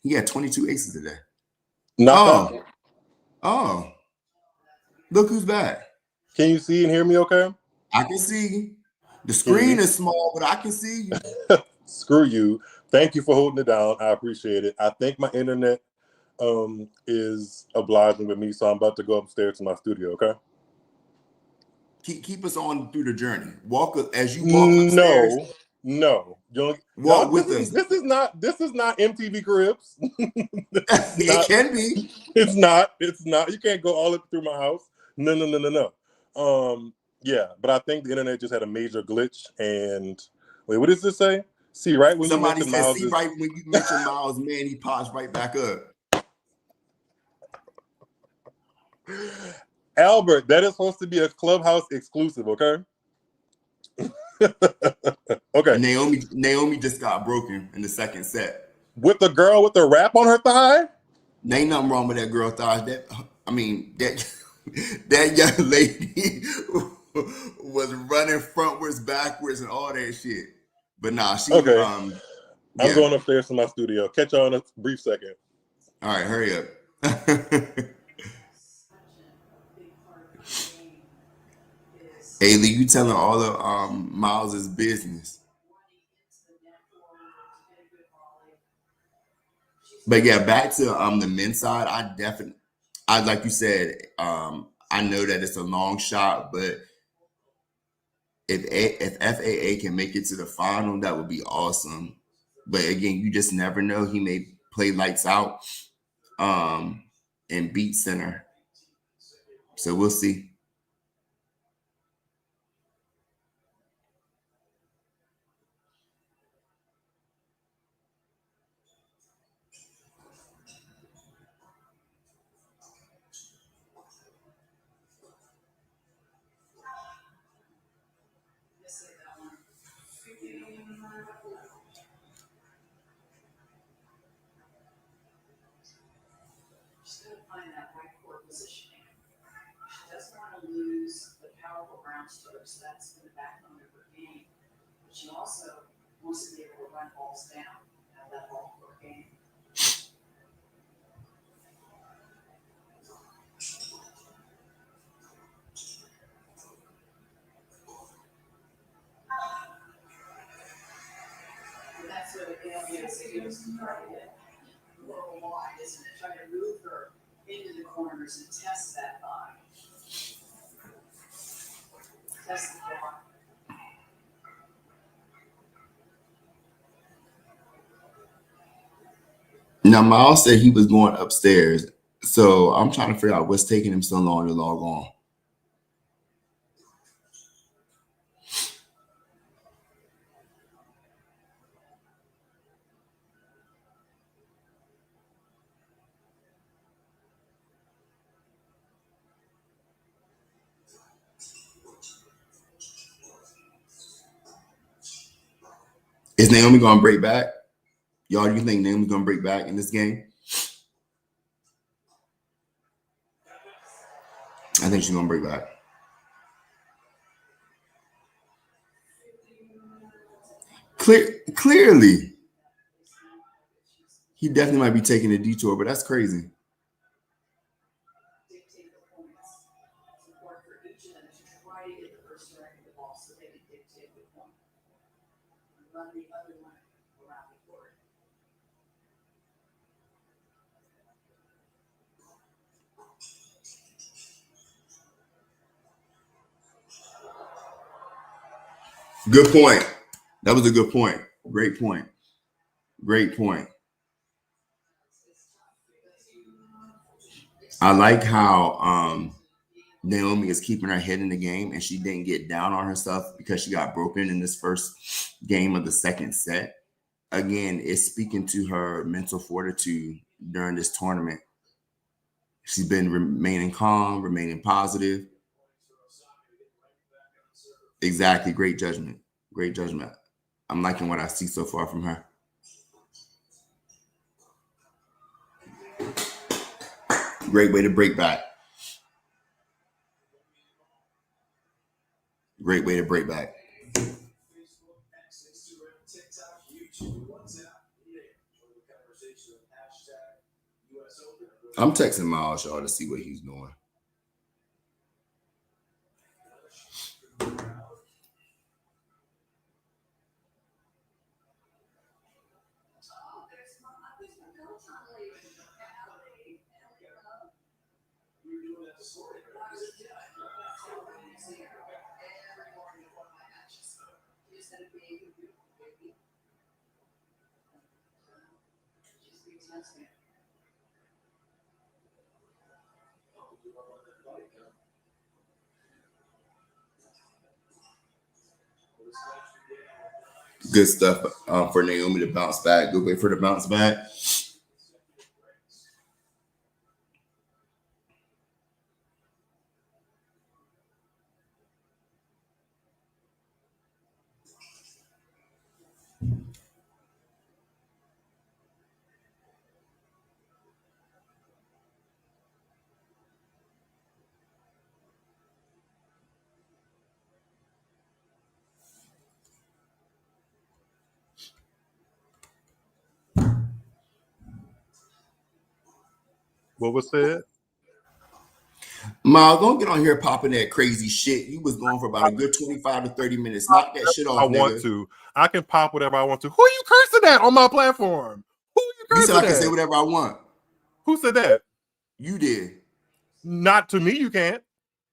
He had 22 aces today. Oh, look who's back. Can you see and hear me okay? I can see you. The screen is small, but I can see you. Screw you. Thank you for holding it down. I appreciate it. I think my internet is obliging with me, so I'm about to go upstairs to my studio, okay? Keep us on through the journey. Walk as you walk upstairs. No. Walk with us. This is not MTV Cribs. It can be. It's not. You can't go all up through my house. No. Yeah, but I think the internet just had a major glitch. And wait, what does this say? See, right when somebody you mention said, right when you mention Myles, man, he pops right back up. Albert, that is supposed to be a Clubhouse exclusive, okay? Okay. Naomi just got broken in the second set. With the girl with the wrap on her thigh? There ain't nothing wrong with that girl thighs. That that young lady was running frontwards, backwards, and all that shit. But nah, she okay. yeah. I'm going upstairs to my studio. Catch y'all in a brief second. All right, hurry up. Haley, you telling all of Miles's business. But yeah, back to the men's side, I like you said, I know that it's a long shot, but if FAA can make it to the final, that would be awesome. But again, you just never know. He may play lights out and beat center. So we'll see. She also wants to be able to run balls down and let ball for a game. That's what it is. A little wide, isn't it? Trying to move her into the corners and test that thigh. Test the block. Now, Myles said he was going upstairs. So I'm trying to figure out what's taking him so long to log on. Is Naomi going to break back? Y'all, do you think Naomi's going to break back in this game? I think she's going to break back. Clearly. He definitely might be taking a detour, but that's crazy. Good point. That was a good point. Great point. Great point. I like how Naomi is keeping her head in the game and she didn't get down on herself because she got broken in this first game of the second set. Again, it's speaking to her mental fortitude during this tournament. She's been remaining calm, remaining positive. Exactly. Great judgment. Great judgment. I'm liking what I see so far from her. Great way to break back. Great way to break back. I'm texting Myles, y'all, to see what he's doing. Good stuff for Naomi to bounce back. Good way for her to bounce back. What was said? Miles, don't get on here popping that crazy shit. You was going for about a good 25 to 30 minutes. Knock that shit I off, want nigga. to. I can pop whatever I want to. Who are you cursing at on my platform? Who are you You said cursing I can at? say whatever I want. Who said that? You did. Not to me, you can't.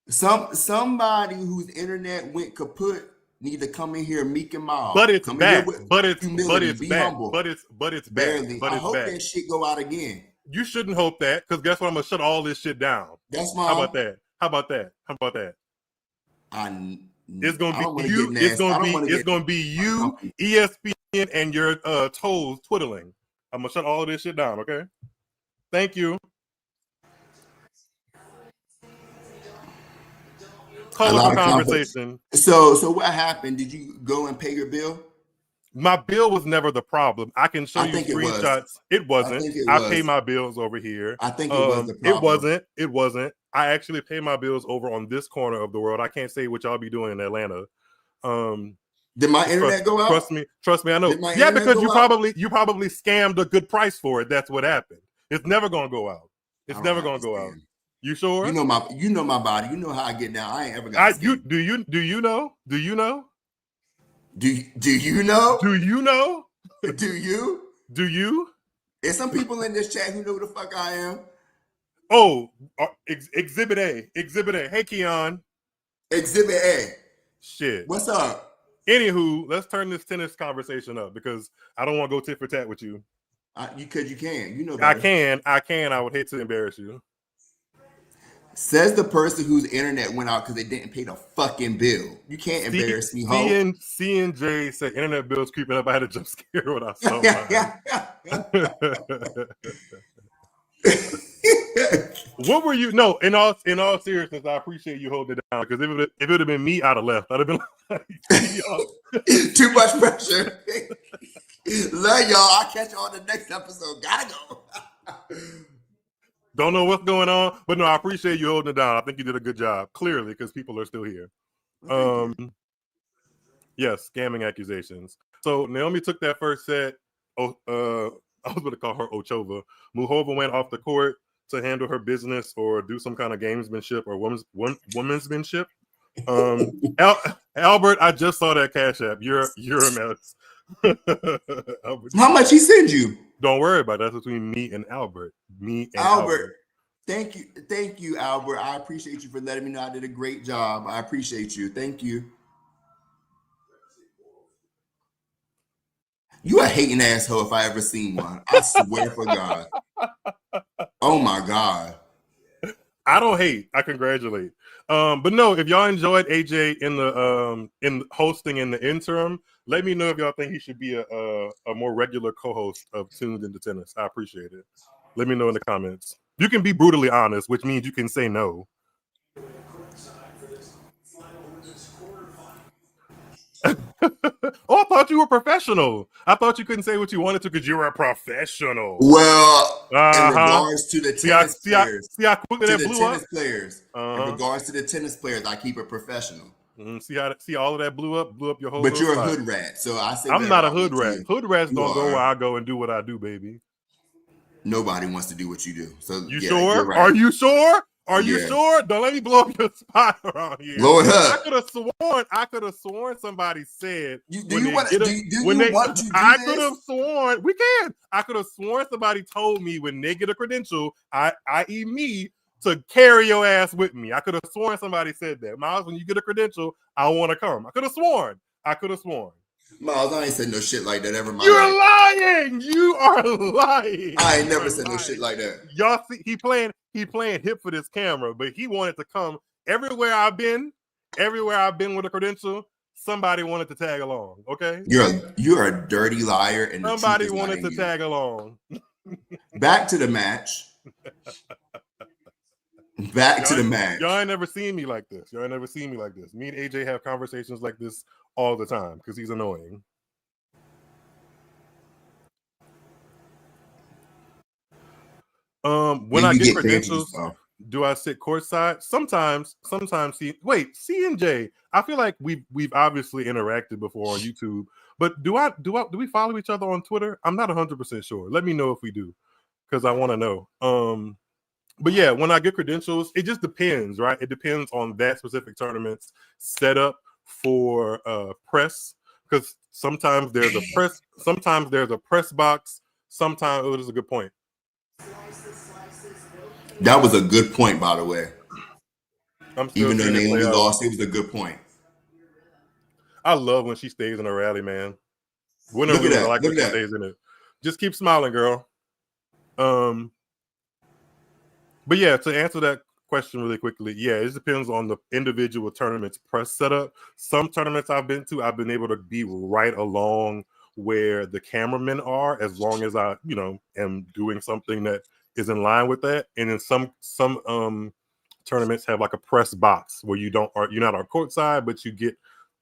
Somebody whose internet went kaput need to come in here meek and mild. But it's come back. In here with but it's humility. Be back. humble. But it's back. Barely. But I it's hope back. that shit go out again. You shouldn't hope that, because guess what? I'm gonna shut all this shit down. That's my. How about that? How about that? How about that? It's gonna be you. It's gonna be you, ESPN, and your toes twiddling. I'm gonna shut all of this shit down. Okay. Thank you. Colorful conversation. So what happened? Did you go and pay your bill? My bill was never the problem. I can show you screenshots. It wasn't. I pay my bills over here. I think it was the problem. It wasn't. I actually pay my bills over on this corner of the world. I can't say what y'all be doing in Atlanta. Did my internet go out? Trust me, I know. Yeah, because you probably scammed a good price for it. That's what happened. It's never gonna go out. It's never gonna go out. You sure? You know my body. You know how I get down. I ain't ever got. Do you know? Do you know? Do you know? Do you know? Do you? There's some people in this chat who know who the fuck I am. Oh, Exhibit A. Exhibit A. Hey, Keon. Exhibit A. Shit. What's up? Anywho, let's turn this tennis conversation up because I don't want to go tit for tat with you. Because you can. You know better. I can. I would hate to embarrass you. Says the person whose internet went out because they didn't pay the fucking bill. You can't embarrass me, ho. CNJ said internet bills creeping up. I had a jump scare when I saw mine. What were you? No, in all seriousness, I appreciate you holding it down because if it would have been me, I'd have left. I'd have been like, too much pressure. Love y'all. I'll catch y'all on the next episode. Gotta go. Don't know what's going on, but no, I appreciate you holding it down. I think you did a good job, clearly, because people are still here. Yes, scamming accusations. So Naomi took that first set. I was going to call her Ochova. Muchova went off the court to handle her business or do some kind of gamesmanship or woman'smanship. Albert, I just saw that Cash App. You're a mess. How much he send you? Don't worry about it. That's between me and Albert. Albert. Thank you, Albert. I appreciate you for letting me know I did a great job. I appreciate you. Thank you. You a hating asshole if I ever seen one. I swear for God. Oh my God. I don't hate. I congratulate. But no, if y'all enjoyed AJ in hosting in the interim, let me know if y'all think he should be a more regular co-host of Tuned Into Tennis. I appreciate it. Let me know in the comments. You can be brutally honest, which means you can say no. Oh, I thought you were professional. I thought you couldn't say what you wanted to because you were a professional. Well, in regards to the tennis players, see how quickly that blew up? In regards to the tennis players, I keep it professional. See all of that blew up your whole. But you're a hood rat, so I say I'm not a hood rat. Hood rats don't go where I go and do what I do, baby. Nobody wants to do what you do. So you sure? Right. Are you sure? Are you sure? Don't let me blow up your spot around here. Blow it up. I could have sworn somebody said. I could have sworn we can. I could have sworn somebody told me when they get a credential, i.e. me, to carry your ass with me. I could have sworn somebody said that. Myles, when you get a credential, I want to come. I could have sworn. Myles, I ain't said no shit like that ever. You're lying. You are lying. I ain't never said no shit like that. Y'all see, he playing hip for this camera, but he wanted to come everywhere I've been with a credential. Somebody wanted to tag along. Okay, you're a dirty liar, and somebody wanted to tag along. Back to the match. Y'all ain't never seen me like this. Me and AJ have conversations like this all the time because he's annoying. When I get credentials, do I sit courtside? Sometimes. C&J. I feel like we've obviously interacted before on YouTube, but do we follow each other on Twitter? I'm not 100% sure. Let me know if we do, because I want to know. But yeah, when I get credentials, it just depends, right? It depends on that specific tournament's setup for press, because sometimes there's a press box. Sometimes it is a good point. That was a good point, by the way. I'm still Even though seeing it play Naomi out. lost, it was a good point. I love when she stays in a rally, man. Win or Look at lose, I that. like when Look she at that. stays in it. Just keep smiling, girl. But yeah, to answer that question really quickly, yeah, it depends on the individual tournament's press setup. Some tournaments I've been to, I've been able to be right along where the cameramen are, as long as I, am doing something that is in line with that. And then some tournaments have like a press box where you're not on court side, but you get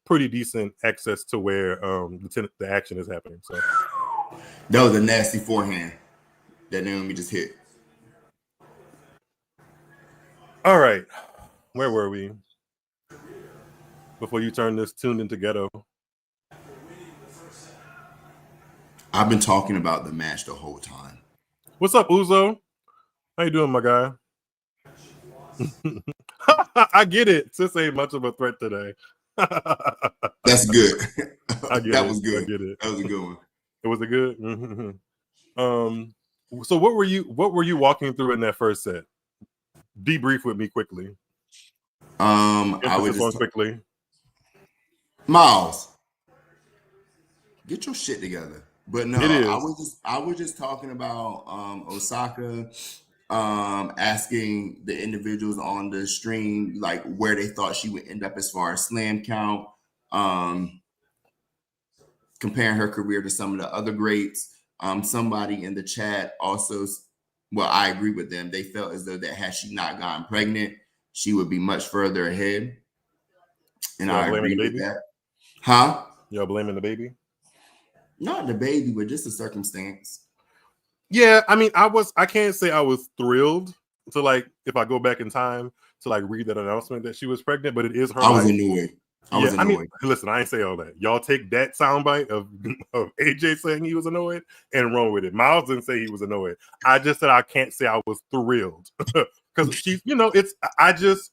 pretty decent access to where the action is happening. So that was a nasty forehand that Naomi just hit. All right, where were we before you turn this tuned into ghetto? I've been talking about the match the whole time. What's up, Uzo? How you doing, my guy? I get it. Sis ain't much of a threat today. That's good. That was good. I get it. That was a good one. It was a good. So what were you walking through in that first set? Debrief with me quickly. I would just quickly. Myles, get your shit together. But no, It is. I was just talking about Osaka asking the individuals on the stream like where they thought she would end up as far as slam count, comparing her career to some of the other greats. Somebody in the chat also, well, I agree with them. They felt as though that had she not gotten pregnant, she would be much further ahead. And I agree with that. Huh? Y'all blaming the baby? Not the baby, but just the circumstance. Yeah, I mean, I can't say I was thrilled to, like, if I go back in time to like read that announcement that she was pregnant, but it is her. I was annoyed. I mean, listen, I ain't say all that. Y'all take that soundbite of AJ saying he was annoyed and run with it. Myles didn't say he was annoyed. I just said I can't say I was thrilled because she's,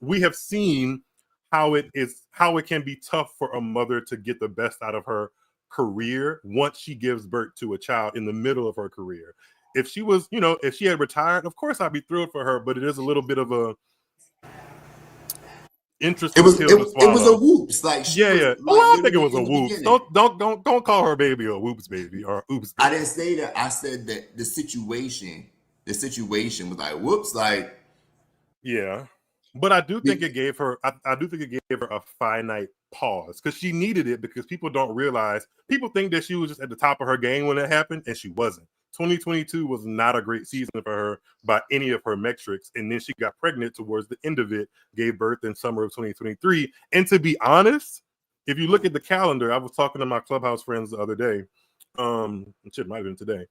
we have seen how it can be tough for a mother to get the best out of her career once she gives birth to a child in the middle of her career. If she was, if she had retired, of course I'd be thrilled for her, but it is a little bit of a interesting pill to swallow. It was a whoops. Like she was, Like, I think it was a whoops. Don't call her baby a whoops baby or oops baby. I didn't say that. I said that the situation was like whoops. Like, yeah, but I do think it gave her. I do think it gave her a finite pause because she needed it, because people don't realize. People think that she was just at the top of her game when it happened, and she wasn't. 2022 was not a great season for her by any of her metrics. And then she got pregnant towards the end of it, gave birth in summer of 2023. And to be honest, if you look at the calendar, I was talking to my Clubhouse friends the other day. It might have been today.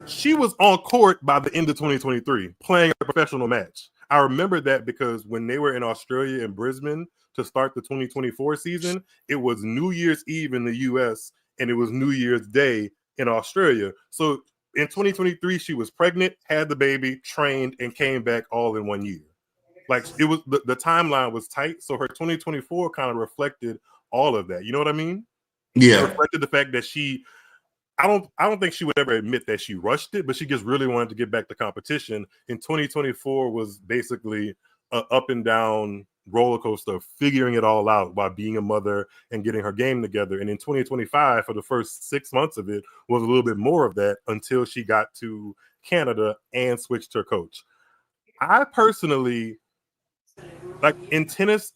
She was on court by the end of 2023 playing a professional match. I remember that because when they were in Australia and Brisbane to start the 2024 season, it was New Year's Eve in the US and it was New Year's Day in Australia. So in 2023, she was pregnant, had the baby, trained, and came back all in 1 year. Like, it was the timeline was tight. So her 2024 kind of reflected all of that. You know what I mean? Yeah. It reflected the fact that I don't think she would ever admit that she rushed it, but she just really wanted to get back to competition. In 2024 was basically an up and down roller coaster, figuring it all out while being a mother and getting her game together. And in 2025, for the first 6 months of it, was a little bit more of that until she got to Canada and switched her coach. I personally, like, in tennis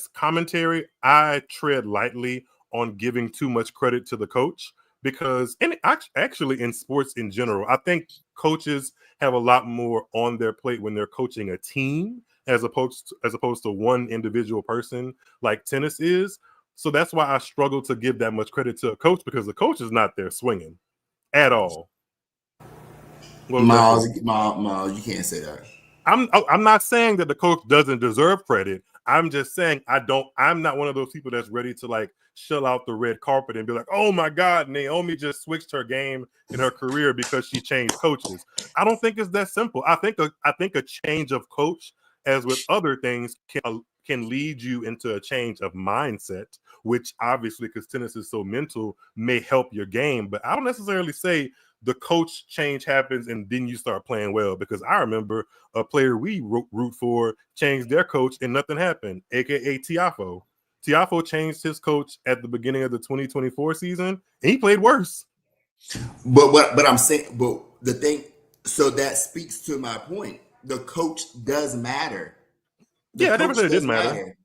commentary, I tread lightly on giving too much credit to the coach, because, and actually in sports in general, I think coaches have a lot more on their plate when they're coaching a team as opposed to one individual person like tennis is. So that's why I struggle to give that much credit to a coach, because the coach is not there swinging at all. Myles, you can't say that. I'm not saying that the coach doesn't deserve credit. I'm just saying I'm not one of those people that's ready to like shell out the red carpet and be like, oh my God, Naomi just switched her game in her career because she changed coaches. I don't think it's that simple. I think a change of coach, as with other things, can lead you into a change of mindset, which obviously, because tennis is so mental, may help your game. But I don't necessarily say the coach change happens and then you start playing well, because I remember a player we root for changed their coach and nothing happened, aka Tiafoe. Tiafoe changed his coach at the beginning of the 2024 season and he played worse. But I'm saying, but the thing, so that speaks to my point. The coach does matter. I never said it didn't matter.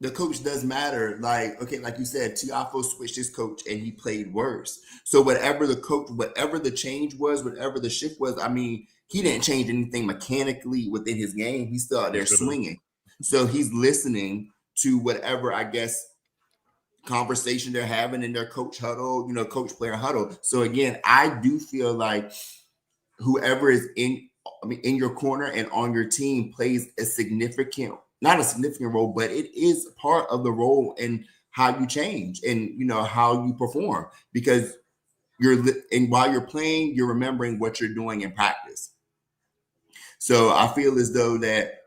The coach does matter. Like, okay, like you said, Tiafoe switched his coach and he played worse. So whatever the change was, whatever the shift was, I mean, he didn't change anything mechanically within his game. He's still out there swinging. So he's listening to whatever, I guess, conversation they're having in their coach huddle, coach player huddle. So again, I do feel like whoever is in your corner and on your team plays not a significant role, but it is part of the role in how you change and how you perform, because while you're playing, you're remembering what you're doing in practice. So I feel as though that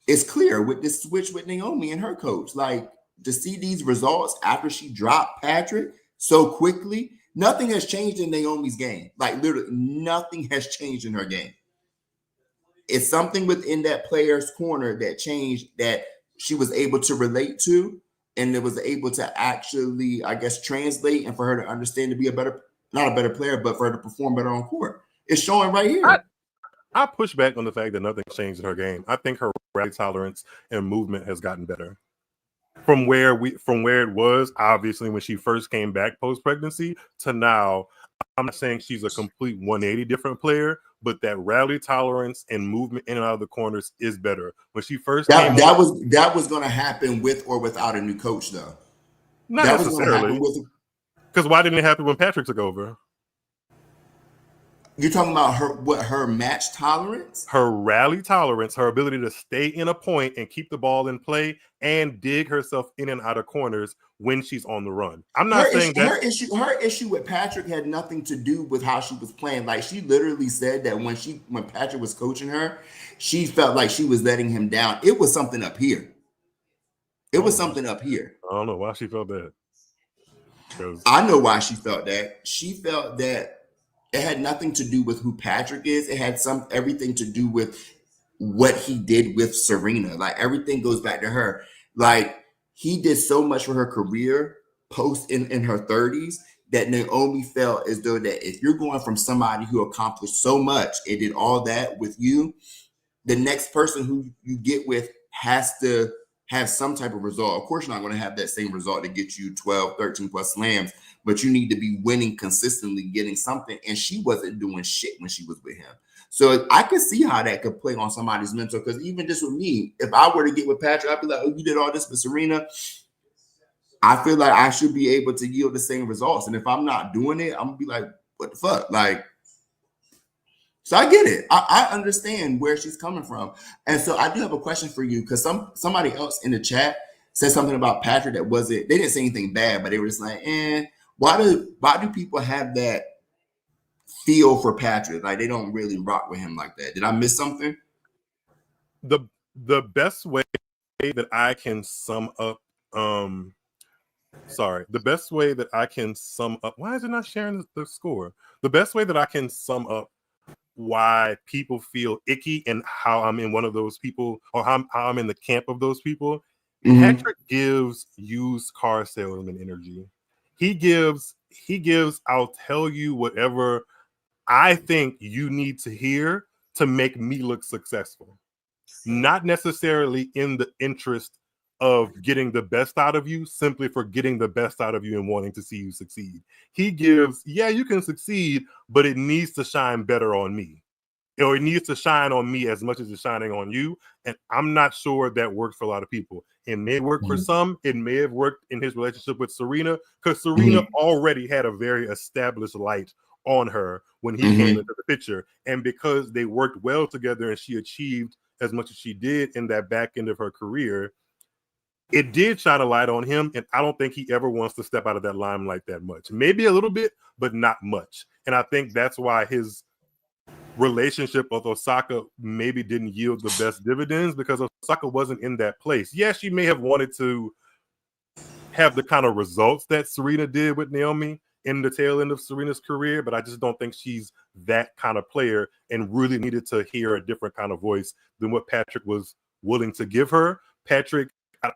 it's clear with this switch with Naomi and her coach, like, to see these results after she dropped Patrick so quickly, nothing has changed in Naomi's game. Like, literally nothing has changed in her game. It's something within that player's corner that changed, that she was able to relate to, and it was able to actually, I guess, translate, and for her to understand, to be not a better player, but for her to perform better on court. It's showing right here. I push back on the fact that nothing's changed in her game. I think her rally tolerance and movement has gotten better from where it was, obviously, when she first came back post-pregnancy to now. I'm not saying she's a complete 180 different player, but that rally tolerance and movement in and out of the corners is better. When she first came that was going to happen with or without a new coach, though. Not that necessarily. Because why didn't it happen when Patrick took over? You're talking about her match tolerance? Her rally tolerance, her ability to stay in a point and keep the ball in play and dig herself in and out of corners when she's on the run. I'm not saying that her issue with Patrick had nothing to do with how she was playing. Like, she literally said that when Patrick was coaching her, she felt like she was letting him down. It was something up here. I don't know why she felt that. I know why she felt that. She felt that it had nothing to do with who Patrick is. It had everything to do with what he did with Serena. Like, everything goes back to her. Like, he did so much for her career post in her 30s that Naomi felt as though that if you're going from somebody who accomplished so much and did all that with you, the next person who you get with has to have some type of result. Of course, you're not going to have that same result to get you 12, 13 plus slams, but you need to be winning consistently, getting something. And she wasn't doing shit when she was with him. So I could see how that could play on somebody's mental, because even just with me, if I were to get with Patrick, I'd be like, oh, you did all this for Serena. I feel like I should be able to yield the same results. And if I'm not doing it, I'm going to be like, what the fuck? Like, so I get it. I understand where she's coming from. And so I do have a question for you, because somebody else in the chat said something about Patrick that wasn't, they didn't say anything bad, but they were just like, why do people have that feel for Patrick? Like, they don't really rock with him like that. Did I miss something? The best way that I can sum up, why is it not sharing the score? The best way that I can sum up why people feel icky and how I'm in one of those people, or how I'm in the camp of those people. Mm-hmm. Patrick gives used car salesman energy. He gives, I'll tell you whatever I think you need to hear to make me look successful. Not necessarily in the interest of getting the best out of you, simply for getting the best out of you and wanting to see you succeed. He gives, you can succeed, but it needs to shine better on me. Or it needs to shine on me as much as it's shining on you. And I'm not sure that works for a lot of people. It may work for some. It may have worked in his relationship with Serena, because Serena already had a very established light on her when he came into the picture. And because they worked well together and she achieved as much as she did in that back end of her career, it did shine a light on him, and I don't think he ever wants to step out of that limelight that much. Maybe a little bit, but not much. And I think that's why his relationship with Osaka maybe didn't yield the best dividends, because Osaka wasn't in that place. Yeah, she may have wanted to have the kind of results that Serena did with Naomi in the tail end of Serena's career, but I just don't think she's that kind of player and really needed to hear a different kind of voice than what Patrick was willing to give her. Patrick,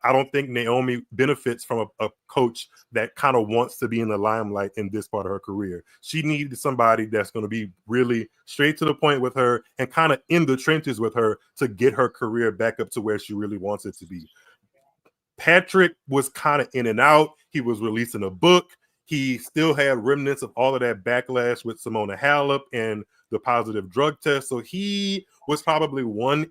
I don't think Naomi benefits from a coach that kind of wants to be in the limelight in this part of her career. She needed somebody that's going to be really straight to the point with her and kind of in the trenches with her to get her career back up to where she really wants it to be. Patrick was kind of in and out. He was releasing a book. He still had remnants of all of that backlash with Simona Halep and the positive drug test. So he was probably one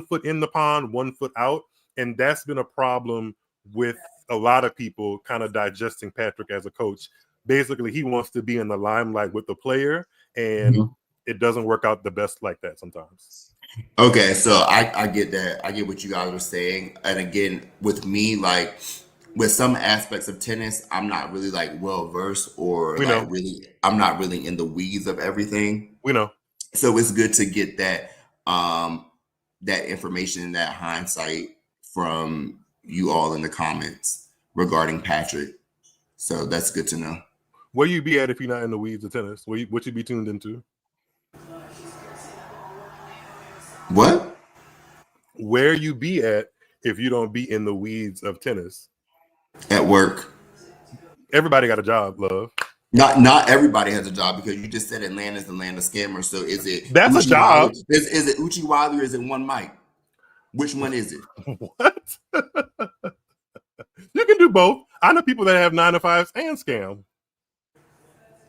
foot in the pond, 1 foot out. And that's been a problem with a lot of people kind of digesting Patrick as a coach. Basically, he wants to be in the limelight with the player, and it doesn't work out the best like that sometimes. Okay, so I get that. I get what you guys are saying. And again, with me, like with some aspects of tennis, I'm not really like well versed or like really, I'm not really in the weeds of everything. We know. So it's good to get that that information and that hindsight from you all in the comments regarding Patrick. So that's good to know. Where you be at if you're not in the weeds of tennis? What you be tuned into? What? Where you be at if you don't be in the weeds of tennis? At work. Everybody got a job, love. Not everybody has a job, because you just said Atlanta's the land of scammers. So is it that's Uchi a job? Wiley? Is it Uchi Wiley or is it one mic? Which one is it? What? You can do both. I know people that have 9 to 5s and scam,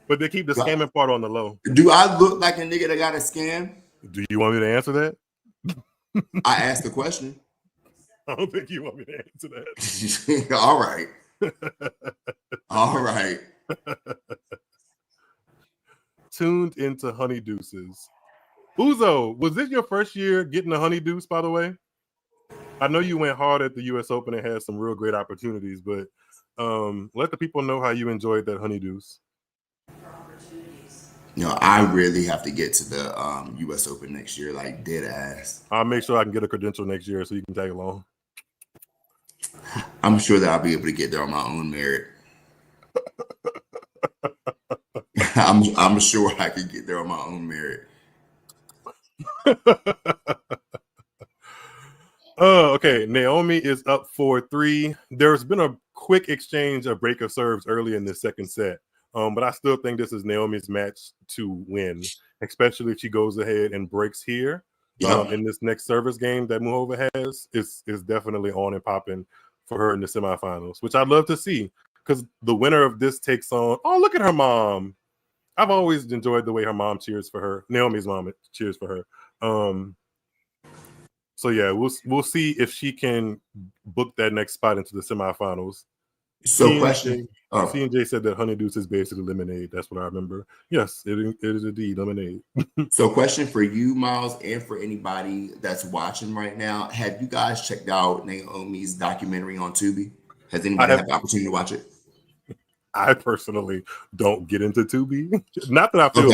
but they keep the scamming part on the low. Do I look like a nigga that got a scam? Do you want me to answer that? I asked the question. I don't think you want me to answer that. All right. All right. Tuned into honey deuces. Uzo, was this your first year getting a honey deuce, by the way? I know you went hard at the US Open and had some real great opportunities, but let the people know how you enjoyed that honey deuce. I really have to get to the US Open next year, like dead ass. I'll make sure I can get a credential next year so you can tag along. I'm sure that I'll be able to get there on my own merit. I'm sure I can get there on my own merit. Okay. Naomi is up 4-3. There's been a quick exchange of break of serves early in the second set. But I still think this is Naomi's match to win, especially if she goes ahead and breaks here. In this next service game that Muchova has, is definitely on and popping for her in the semifinals, which I'd love to see, because the winner of this takes on, oh, look at her mom. I've always enjoyed the way her mom cheers for her. Naomi's mom cheers for her. So yeah, we'll see if she can book that next spot into the semifinals. So question. C&J said that honey deuce is basically lemonade. That's what I remember. Yes, it is indeed lemonade. So question for you, Myles, and for anybody that's watching right now. Have you guys checked out Naomi's documentary on Tubi? Has anybody had the opportunity to watch it? I personally don't get into Tubi. Not that I feel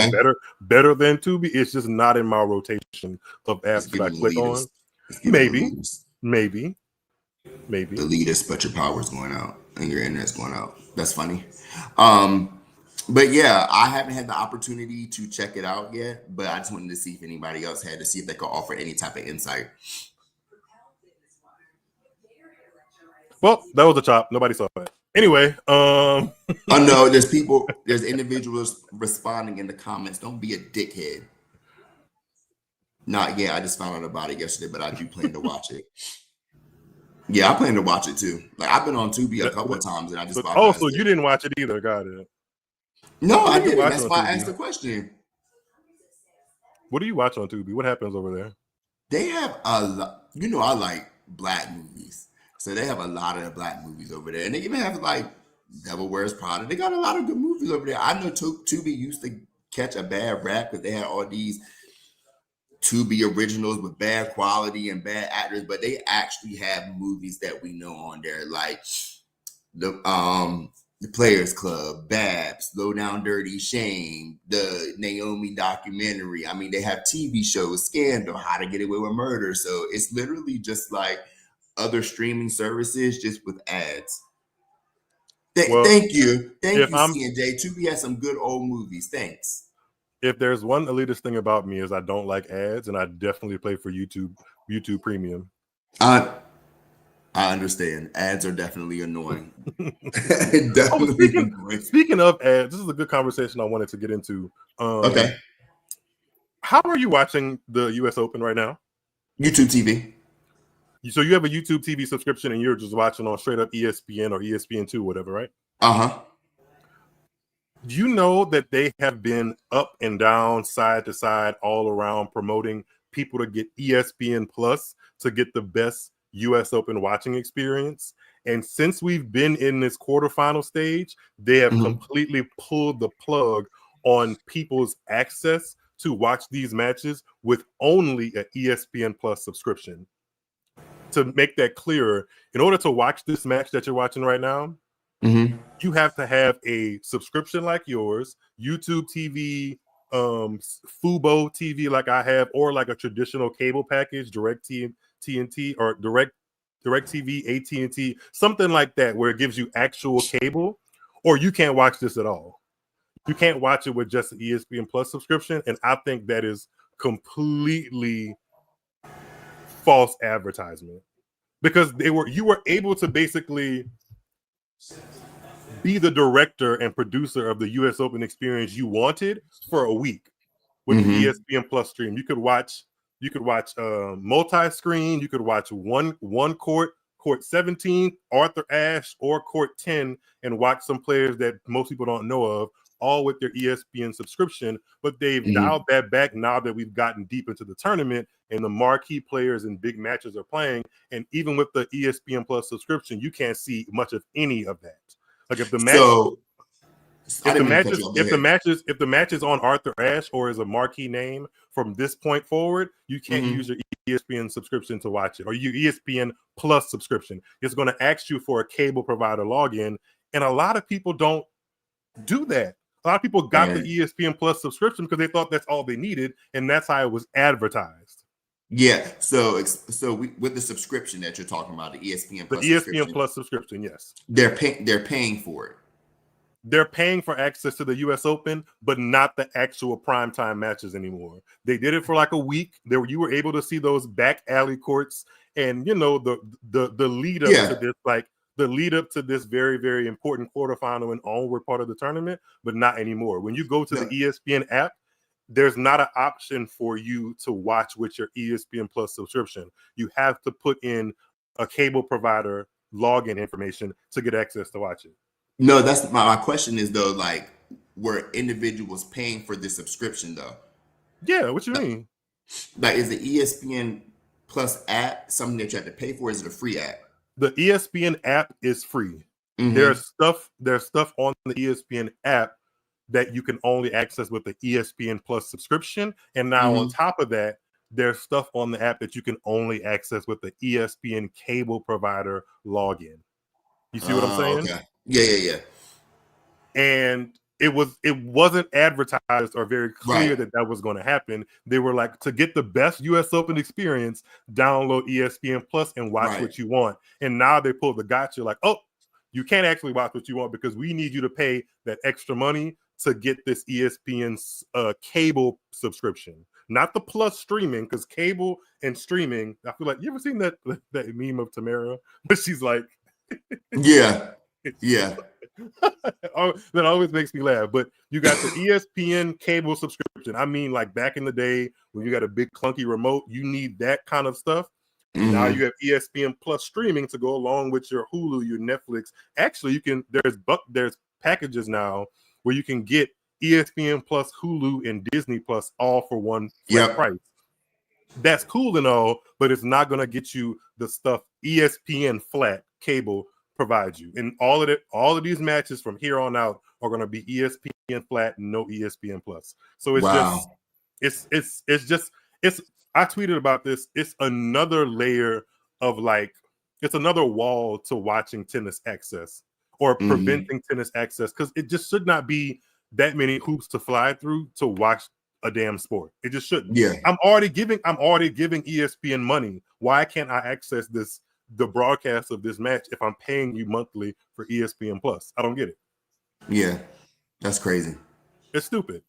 better than Tubi. It's just not in my rotation of apps that I click on. Maybe. The elitist, but your power's going out and your internet's going out. That's funny. But yeah, I haven't had the opportunity to check it out yet, but I just wanted to see if anybody else had, to see if they could offer any type of insight. Well, that was a chop. Nobody saw it. Anyway, oh no, there's individuals responding in the comments. Don't be a dickhead. I just found out about it yesterday, but I do plan to watch it. Yeah, I plan to watch it too. Like, I've been on Tubi a couple of times, and I just so you didn't watch it either. Got it. No, I didn't. That's why I asked the question. What do you watch on Tubi? What happens over there? They have a lot. I like black movies, so they have a lot of the black movies over there, and they even have like Devil Wears Prada. They got a lot of good movies over there. I know Tubi used to catch a bad rap because they had all these Tubi originals with bad quality and bad actors, but they actually have movies that we know on there, like the Players Club, Babs, Low Down Dirty Shame, the Naomi documentary. I mean, they have TV shows, Scandal, How to Get Away with Murder. So it's literally just like other streaming services, just with ads. Well, Thank you, if I'm C&J. Tubi has some good old movies. Thanks. if there's one elitist thing about me is I don't like ads, and I definitely play for YouTube Premium. I understand. Ads are definitely annoying. Oh, Definitely annoying. speaking of ads, this is a good conversation I wanted to get into. Okay. How are you watching the US Open right now? YouTube TV. So you have a YouTube TV subscription and you're just watching on straight up ESPN or ESPN2, whatever, right? Uh-huh. Do you know that they have been up and down, side to side, all around promoting people to get ESPN Plus to get the best US Open watching experience? And since we've been in this quarterfinal stage, they have completely pulled the plug on people's access to watch these matches with only an ESPN Plus subscription. To make that clearer, in order to watch this match that you're watching right now, you have to have a subscription like yours, YouTube TV, Fubo TV like I have, or like a traditional cable package, TNT or Direct TV, AT&T, something like that, where it gives you actual cable, or you can't watch this at all. You can't watch it with just an ESPN Plus subscription, and I think that is completely false advertisement, because you were able to basically be the director and producer of the US Open experience you wanted for a week with the ESPN Plus stream. You could watch multi-screen, you could watch one court 17, Arthur Ashe, or court 10, and watch some players that most people don't know of, all with their ESPN subscription. But they've dialed that back now that we've gotten deep into the tournament and the marquee players and big matches are playing. And even with the ESPN Plus subscription, you can't see much of any of that. Like if the match is on Arthur Ashe or is a marquee name from this point forward, you can't use your ESPN subscription to watch it, or your ESPN Plus subscription. It's going to ask you for a cable provider login, and a lot of people don't do that. A lot of people got the ESPN Plus subscription because they thought that's all they needed, and that's how it was advertised. Yeah. So with the subscription that you're talking about, the ESPN Plus, the ESPN Plus subscription, yes, they're paying for it. They're paying for access to the US Open, but not the actual primetime matches anymore. They did it for like a week. You were able to see those back alley courts, and you know the lead up to this, like the lead up to this very, very important quarterfinal and onward part of the tournament, but not anymore. When you go to the ESPN app, there's not an option for you to watch with your ESPN Plus subscription. You have to put in a cable provider login information to get access to watch it. No, that's my question is though, like, were individuals paying for this subscription though? Yeah, what you mean? Like, is the ESPN Plus app something that you have to pay for? Or is it a free app? The ESPN app is free. There's stuff on the ESPN app that you can only access with the ESPN Plus subscription. And now on top of that, there's stuff on the app that you can only access with the ESPN cable provider login. You see what I'm saying? Okay. Yeah. And it wasn't advertised or very clear that was going to happen. They were like, to get the best US Open experience, download ESPN Plus and watch what you want. And now they pulled the gotcha, like, oh, you can't actually watch what you want because we need you to pay that extra money to get this ESPN cable subscription, not the Plus streaming, because cable and streaming, I feel like, you ever seen that meme of Tamara? But she's like, yeah. That always makes me laugh. But you got the ESPN cable subscription. I mean, like back in the day when you got a big clunky remote, you need that kind of stuff. Now you have ESPN Plus streaming to go along with your Hulu, your Netflix. Actually, there's packages now where you can get ESPN Plus, Hulu, and Disney Plus all for one flat price. That's cool and all, but it's not going to get you the stuff ESPN flat cable provides you. And all of these matches from here on out are going to be ESPN flat, no ESPN Plus. So it's I tweeted about this. It's another layer of like, it's another wall to watching tennis access or preventing tennis access, because it just should not be that many hoops to fly through to watch a damn sport. It just shouldn't. Yeah. I'm already giving ESPN money. Why can't I access the broadcast of this match if I'm paying you monthly for ESPN Plus? I don't get it. Yeah. That's crazy. It's stupid.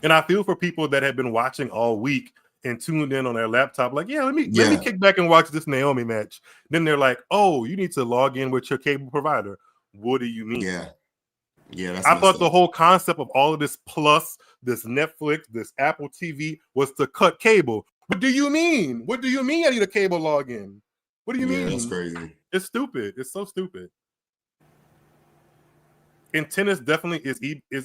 And I feel for people that have been watching all week and tuned in on their laptop, like, let me kick back and watch this Naomi match. Then they're like, oh, you need to log in with your cable provider. What do you mean? Yeah, that's I thought the up. whole concept of all of this Plus, this Netflix, this Apple TV was to cut cable. What do you mean? What do you mean I need a cable login? What do you mean? That's crazy. It's stupid. It's so stupid. And tennis definitely is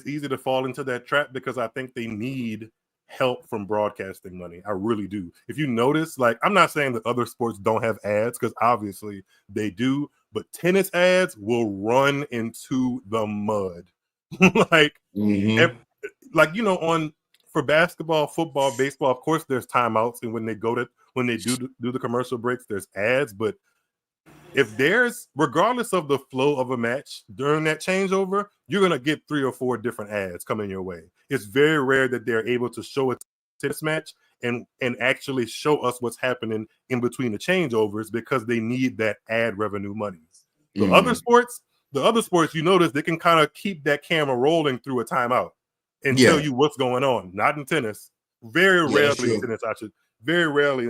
easy to fall into that trap because I think they need help from broadcasting money. I really do. If you notice, like, I'm not saying that other sports don't have ads, because obviously they do, but tennis ads will run into the mud. Like, like, you know, for basketball, football, baseball, of course there's timeouts, and when they do the commercial breaks, there's ads. But if there's, regardless of the flow of a match during that changeover, you're going to get 3 or 4 different ads coming your way. It's very rare that they're able to show a tennis match and actually show us what's happening in between the changeovers, because they need that ad revenue money. The other sports, you notice they can kind of keep that camera rolling through a timeout and tell you what's going on. Not in tennis. Very rarely in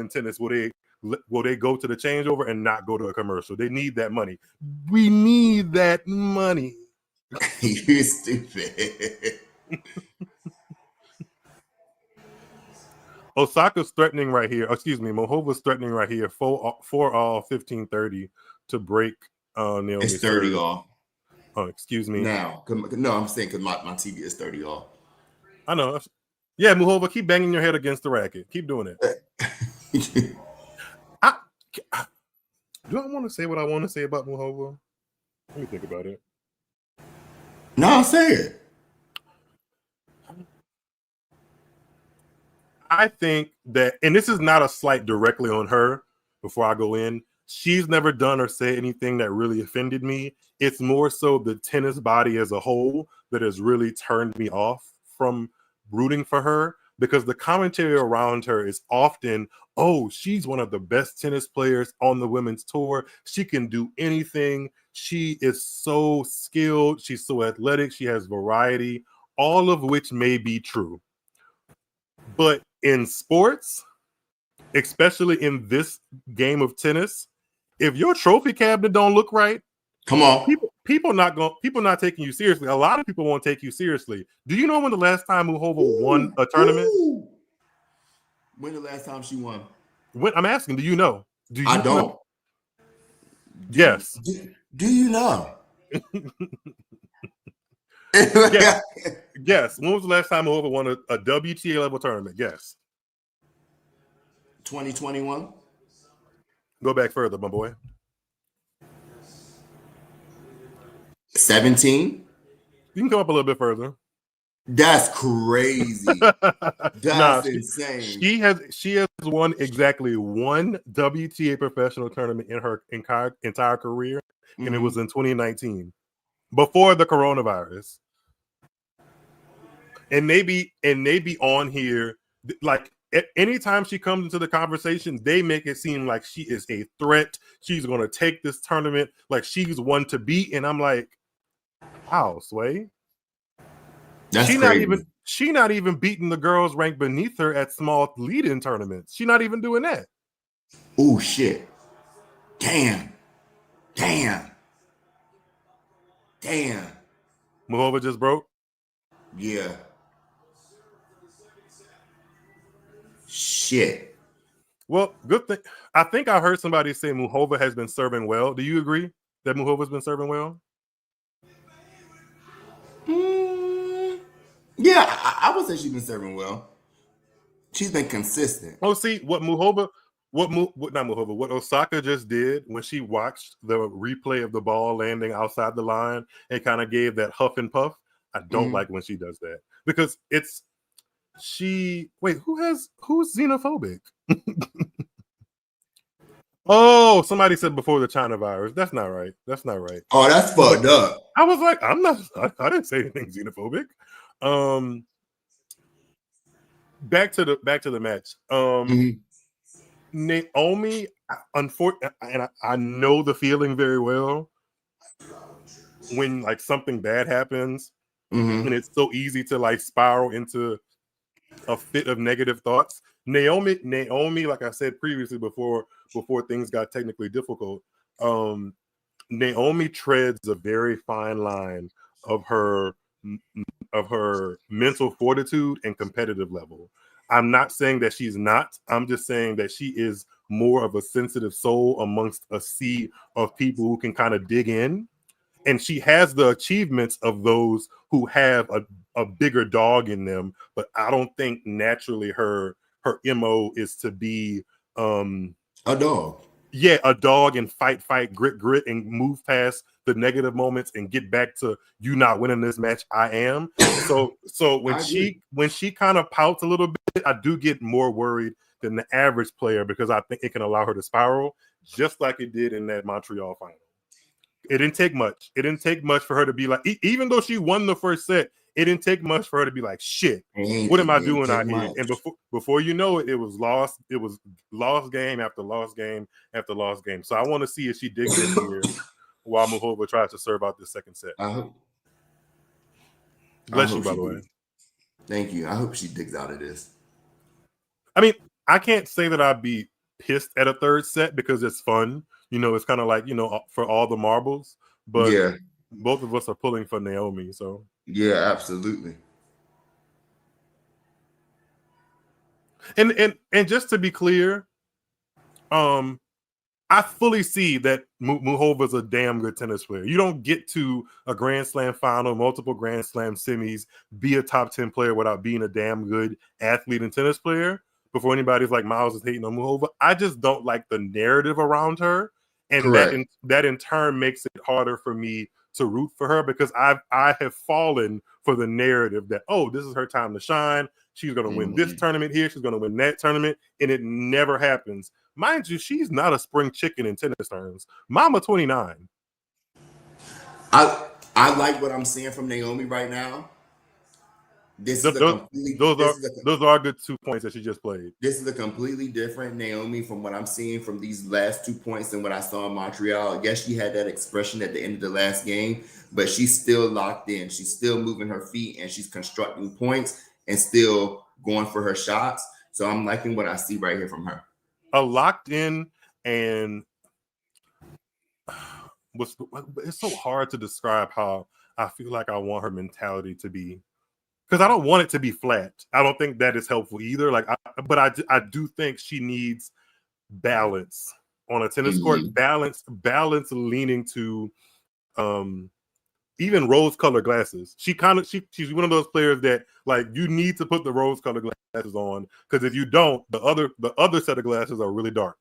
tennis will they go to the changeover and not go to a commercial. They need that money. We need that money. You're stupid. Osaka's threatening right here. Excuse me, Muchova's threatening right here. 4-15-30 to break Naomi's It's 30 serve. off. Oh, excuse me. Now, no, I'm saying because my TV is 30 off. I know. Yeah, Muchova, keep banging your head against the racket. Keep doing it. Do I want to say what I want to say about Muchova? Let me think about it. No, say it. I think that, and this is not a slight directly on her before I go in, she's never done or said anything that really offended me. It's more so the tennis body as a whole that has really turned me off from rooting for her, because the commentary around her is often, oh, she's one of the best tennis players on the women's tour. She can do anything. She is so skilled. She's so athletic. She has variety, all of which may be true. But in sports, especially in this game of tennis, if your trophy cabinet don't look right, come on, people not taking you seriously. A lot of people won't take you seriously. Do you know when the last time Muchova won a tournament? When the last time she won? When, I'm asking, do you know? Do you I don't. Know? Yes. Do you know? Yes. Yes. When was the last time Muchova won a WTA level tournament? Yes. 2021. Go back further, my boy. 17. You can come up a little bit further. That's crazy. That's insane. She has won exactly one WTA professional tournament in her entire career, and it was in 2019, before the coronavirus. And they be on here, like, anytime she comes into the conversation, they make it seem like she is a threat. She's going to take this tournament like she's one to beat, and I'm like, wow, Sway. She's not even beating the girls ranked beneath her at small lead-in tournaments. She's not even doing that. Oh shit! Damn! Muchova just broke. Yeah. Shit. Well, good thing. I think I heard somebody say Muchova has been serving well. Do you agree that Muchova's been serving well? Yeah, I would say she's been serving well. She's been consistent. Oh, see what Osaka just did when she watched the replay of the ball landing outside the line and kind of gave that huff and puff. I don't like when she does that, because who's xenophobic? Oh, somebody said before the China virus. That's not right. That's not right. Oh, that's fucked up. I was like, I'm not. I didn't say anything xenophobic. Back to the match. Naomi, unfortunately, and I know the feeling very well when like something bad happens, and it's so easy to like spiral into a fit of negative thoughts. Naomi, like I said previously before things got technically difficult, Naomi treads a very fine line of her mental fortitude and competitive level. I'm not saying that she's not. I'm just saying that she is more of a sensitive soul amongst a sea of people who can kind of dig in. And she has the achievements of those who have a bigger dog in them, but I don't think naturally her MO is to be a dog. Yeah, a dog and fight, grit, and move past the negative moments and get back to you not winning this match. I am. So when she kind of pouts a little bit, I do get more worried than the average player because I think it can allow her to spiral just like it did in that Montreal final. It didn't take much. It didn't take much for her to be like, even though she won the first set, it didn't take much for her to be like, shit, what am I doing out here? And before you know it, it was lost. It was lost game after lost game after lost game. So I want to see if she digs in here while Muchova tries to serve out the second set. Bless you, by the way. Thank you. I hope she digs out of this. I mean, I can't say that I'd be pissed at a third set because it's fun. You know, it's kind of like, you know, for all the marbles. But yeah, both of us are pulling for Naomi. So yeah, absolutely. And just to be clear, I fully see that Muchova's a damn good tennis player. You don't get to a Grand Slam final, multiple Grand Slam semis, be a top 10 player without being a damn good athlete and tennis player. Before anybody's like Myles is hating on Muchova, I just don't like the narrative around her. And that in turn makes it harder for me to root for her because I have fallen for the narrative that, oh, this is her time to shine. She's going to win this tournament here. She's going to win that tournament. And it never happens. Mind you, she's not a spring chicken in tennis terms. Mama 29. I like what I'm seeing from Naomi right now. Those are good 2 points that she just played. This is a completely different Naomi from what I'm seeing from these last 2 points than what I saw in Montreal. Yes, she had that expression at the end of the last game, but she's still locked in. She's still moving her feet and she's constructing points and still going for her shots. So I'm liking what I see right here from her. A locked in and it's so hard to describe how I feel like I want her mentality to be. Because I don't want it to be flat. I don't think that is helpful either. But I do think she needs balance on a tennis court. Balance leaning to even rose-colored glasses. She's one of those players that like you need to put the rose-colored glasses on because if you don't, the other set of glasses are really dark,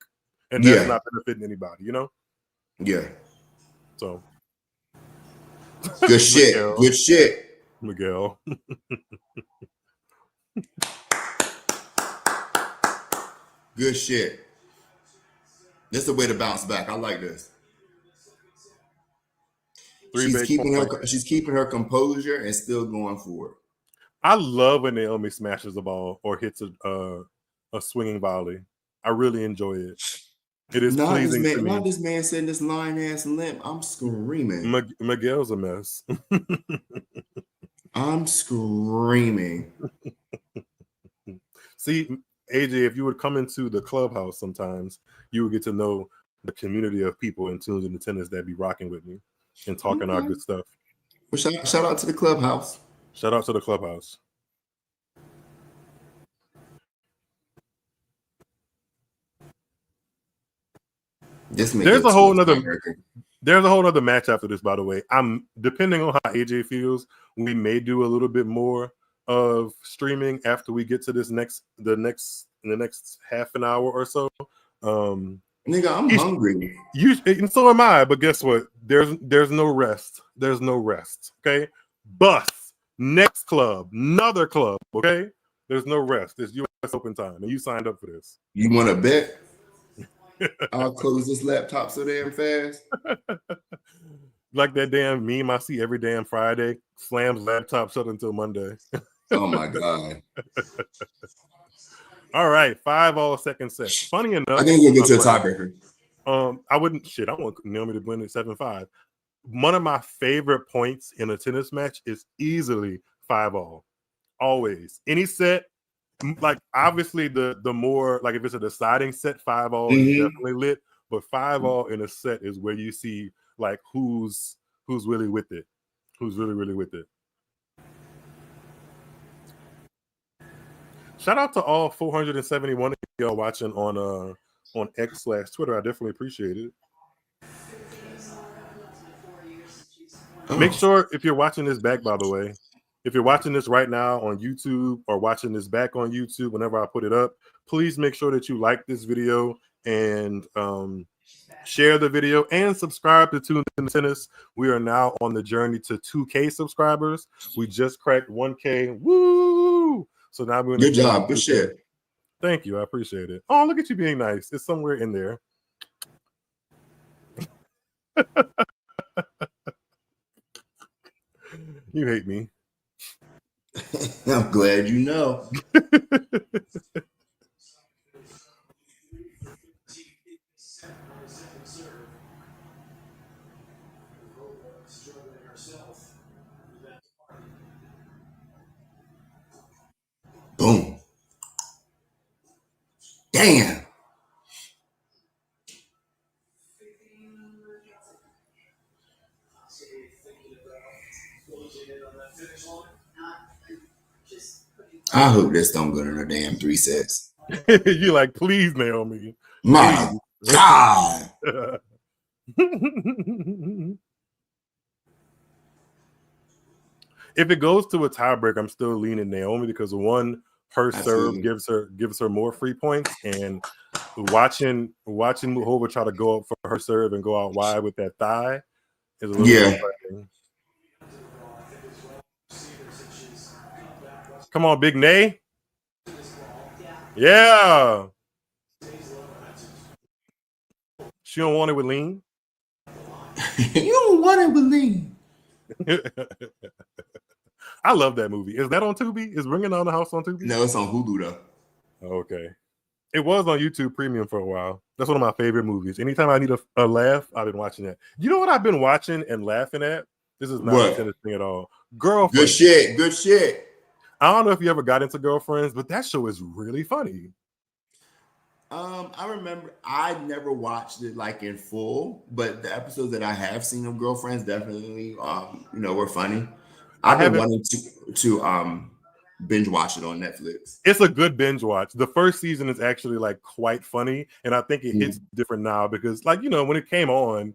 and that's not benefiting anybody. You know? Yeah. So. Good shit. Good shit. Miguel. Good shit. This is a way to bounce back. I like this. She's keeping her composure and still going for it. I love when Naomi smashes the ball or hits a swinging volley. I really enjoy it. It is pleasing to me. Not this man sitting this lying ass limp. I'm screaming. Miguel's a mess. I'm screaming. See, AJ, if you would come into the clubhouse sometimes, you would get to know the community of people in tuned into tennis that be rocking with me and talking our good stuff. Well, shout out to the clubhouse. Shout out to the clubhouse. There's a whole other match after this, by the way. I'm depending on how AJ feels, we may do a little bit more of streaming after we get to this the next half an hour or so. Nigga, I'm hungry. And so am I, but guess what? There's no rest. There's no rest. Okay. Bus, next club, another club. Okay. There's no rest. It's US Open time, and you signed up for this. You want to bet? I'll close this laptop so damn fast. Like that damn meme I see every damn Friday. Slams laptop shut until Monday. Oh my god. All right, 5-all second set. Funny enough, I think we'll get to a tiebreaker. I wouldn't shit. I want Naomi to win at 7-5. One of my favorite points in a tennis match is easily 5-all. Always. Any set, like obviously the more, like if it's a deciding set, 5-all is definitely lit. But 5-all in a set is where you see like who's really with it. Who's really with it. Shout out to all 471 of y'all watching on X/Twitter. I definitely appreciate it. Make sure if you're watching this back, by the way, if you're watching this right now on YouTube or watching this back on YouTube, whenever I put it up, please make sure that you like this video and share the video and subscribe to Tuned in Tennis. We are now on the journey to 2K subscribers. We just cracked 1K. Woo! So now we're in good job. Good shit. Thank you. I appreciate it. Oh, look at you being nice. It's somewhere in there. You hate me. I'm glad you know. Boom. Damn. I hope this don't go to no damn 3 sets. You like, please, Naomi. My God. If it goes to a tiebreak, I'm still leaning Naomi because one, her serve gives her more free points, and watching Muchova try to go up for her serve and go out wide with that thigh is a little frustrating. Come on, Big Nay. Yeah. She don't want it with lean. You don't want it with lean. I love that movie. Is that on Tubi? Is Bringing Down the House on Tubi? No, it's on Hulu though. Okay. It was on YouTube Premium for a while. That's one of my favorite movies. Anytime I need a laugh, I've been watching that. You know what I've been watching and laughing at? This is not a tennis thing at all. Girlfriend. Good shit. I don't know if you ever got into Girlfriends, but that show is really funny. I remember I never watched it like in full, but the episodes that I have seen of Girlfriends definitely were funny. I've been wanting to binge watch it on Netflix. It's a good binge watch. The first season is actually like quite funny, and I think it hits different now because, like, when it came on,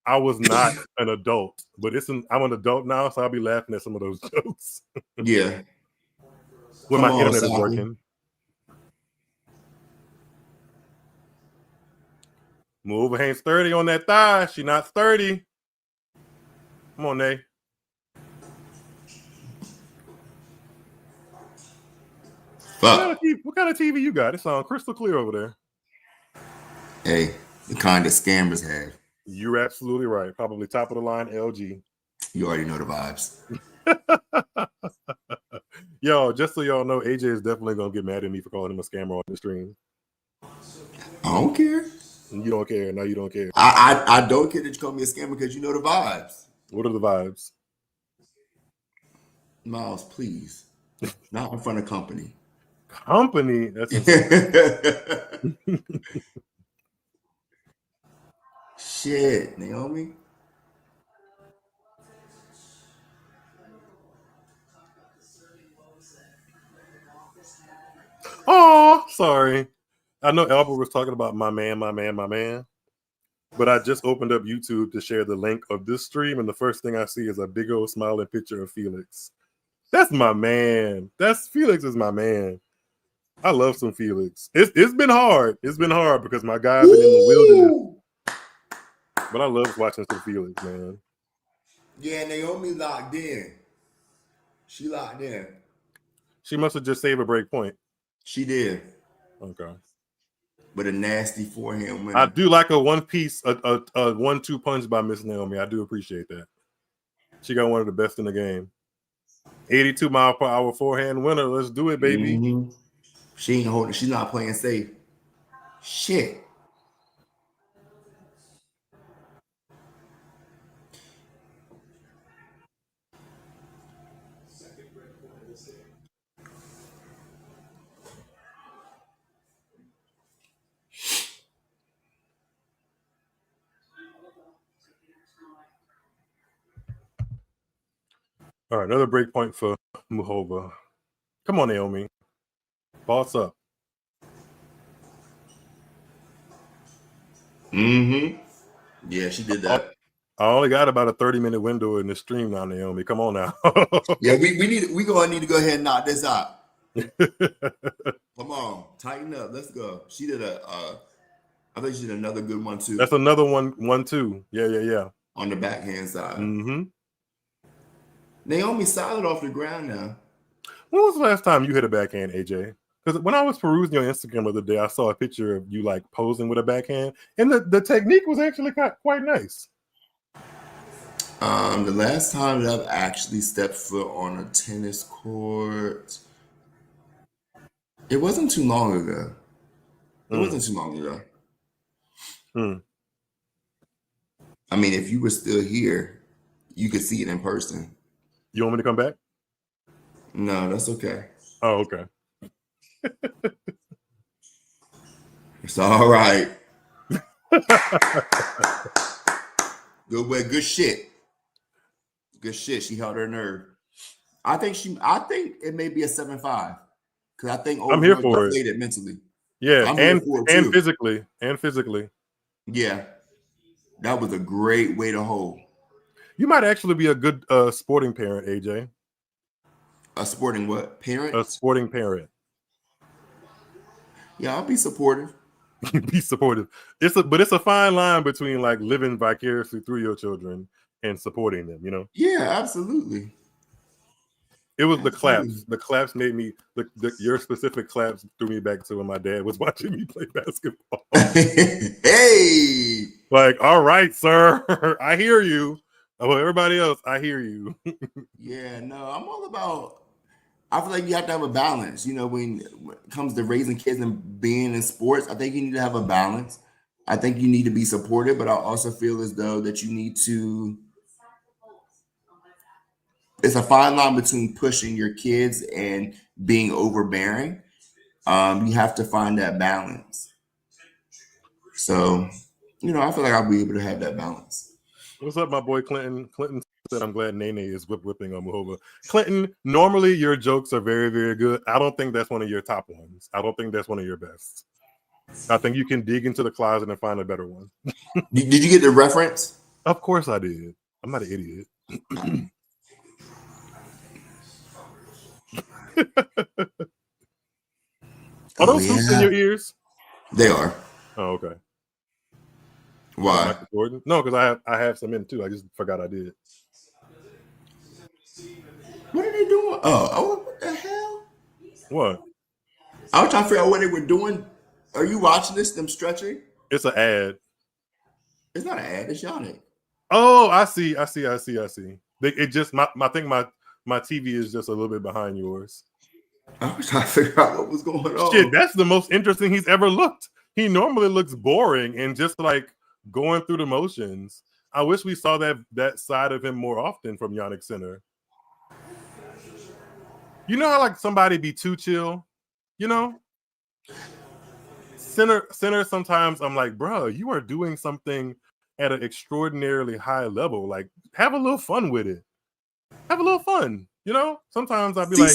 I was not an adult, but I'm an adult now, so I'll be laughing at some of those jokes. Yeah, when my internet is working. Move ain't sturdy on that thigh. She not sturdy. Come on, Nay. Fuck. What kind of TV you got? It sounds crystal clear over there. Hey, the kind of scammers have. You're absolutely right. Probably top of the line LG. You already know the vibes. Yo, just so y'all know, AJ is definitely gonna get mad at me for calling him a scammer on the stream. I don't care. You don't care. No, you don't care. I don't care that you call me a scammer because you know the vibes. What are the vibes? Myles, please. Not in front of company. Company? That's insane. Shit, Naomi. Oh, sorry. I know Albert was talking about my man. But I just opened up YouTube to share the link of this stream, and the first thing I see is a big old smiling picture of Felix. That's my man. Felix is my man. I love some Felix. It's been hard. It's been hard because my guy been in the wilderness. But I love watching some Felix, man. Yeah, Naomi locked in. She locked in. She must have just saved a break point. She did. Okay. But a nasty forehand winner. I do like a one-piece, a 1-2 punch by Miss Naomi. I do appreciate that. She got one of the best in the game. 82 mile per hour forehand winner. Let's do it, baby. Mm-hmm. She ain't holding. She's not playing safe. Shit. All right, another break point for Muchova. Come on, Naomi. Boss up. Mm-hmm. Yeah, she did that. I only got about a 30-minute window in the stream now, Naomi. Come on now. Yeah, we gonna need to go ahead and knock this out. Come on, tighten up. Let's go. She did I think she did another good one too. That's another 1-2. Yeah. On the backhand side. Mm-hmm. Naomi's solid off the ground now. When was the last time you hit a backhand, AJ? Because when I was perusing your Instagram the other day, I saw a picture of you like posing with a backhand, and the technique was actually quite nice. The last time that I've actually stepped foot on a tennis court, it wasn't too long ago. I mean, if you were still here, you could see it in person. You want me to come back? No, that's okay. Oh, okay. It's all right. Good shit. Good shit. She held her nerve. I think it may be a 7-5. Because I think I'm here for it. played it mentally. Yeah, I'm and physically. Yeah. That was a great way to hold. You might actually be a good sporting parent, AJ. A sporting what? Parent? A sporting parent. Yeah, I'll be supportive. Be supportive. But it's a fine line between like living vicariously through your children and supporting them, you know? Yeah, absolutely. It was the claps. The claps made me your specific claps threw me back to when my dad was watching me play basketball. Hey, like, all right, sir, I hear you. Oh, everybody else, I hear you. Yeah, no, I'm all about. I feel like you have to have a balance. You know, when it comes to raising kids and being in sports, I think you need to have a balance. I think you need to be supportive, but I also feel as though that you need to. It's a fine line between pushing your kids and being overbearing. You have to find that balance. So, you know, I feel like I'll be able to have that balance. What's up, my boy Clinton? Clinton said, I'm glad Nene is whipping on Muchova. Clinton, normally your jokes are very, very good. I don't think that's one of your top ones. I don't think that's one of your best. I think you can dig into the closet and find a better one. Did you get the reference? Of course I did. I'm not an idiot. Are those hoops in your ears? They are. Oh, okay. Why? Michael Jordan? No, because I have some in too. I just forgot I did. What are they doing? Oh, what the hell? What? I was trying to figure out what they were doing. Are you watching this? Them stretching? It's an ad. It's not an ad. It's Yannick. Oh, I see. It just I think my TV is just a little bit behind yours. I was trying to figure out what was going on. Shit, that's the most interesting he's ever looked. He normally looks boring and just like going through the motions. I wish we saw that side of him more often from Yannick Sinner. You know how like somebody be too chill, you know? Sinner sometimes I'm like, bro, you are doing something at an extraordinarily high level. Like, have a little fun with it. Have a little fun, you know? Sometimes I'd be like,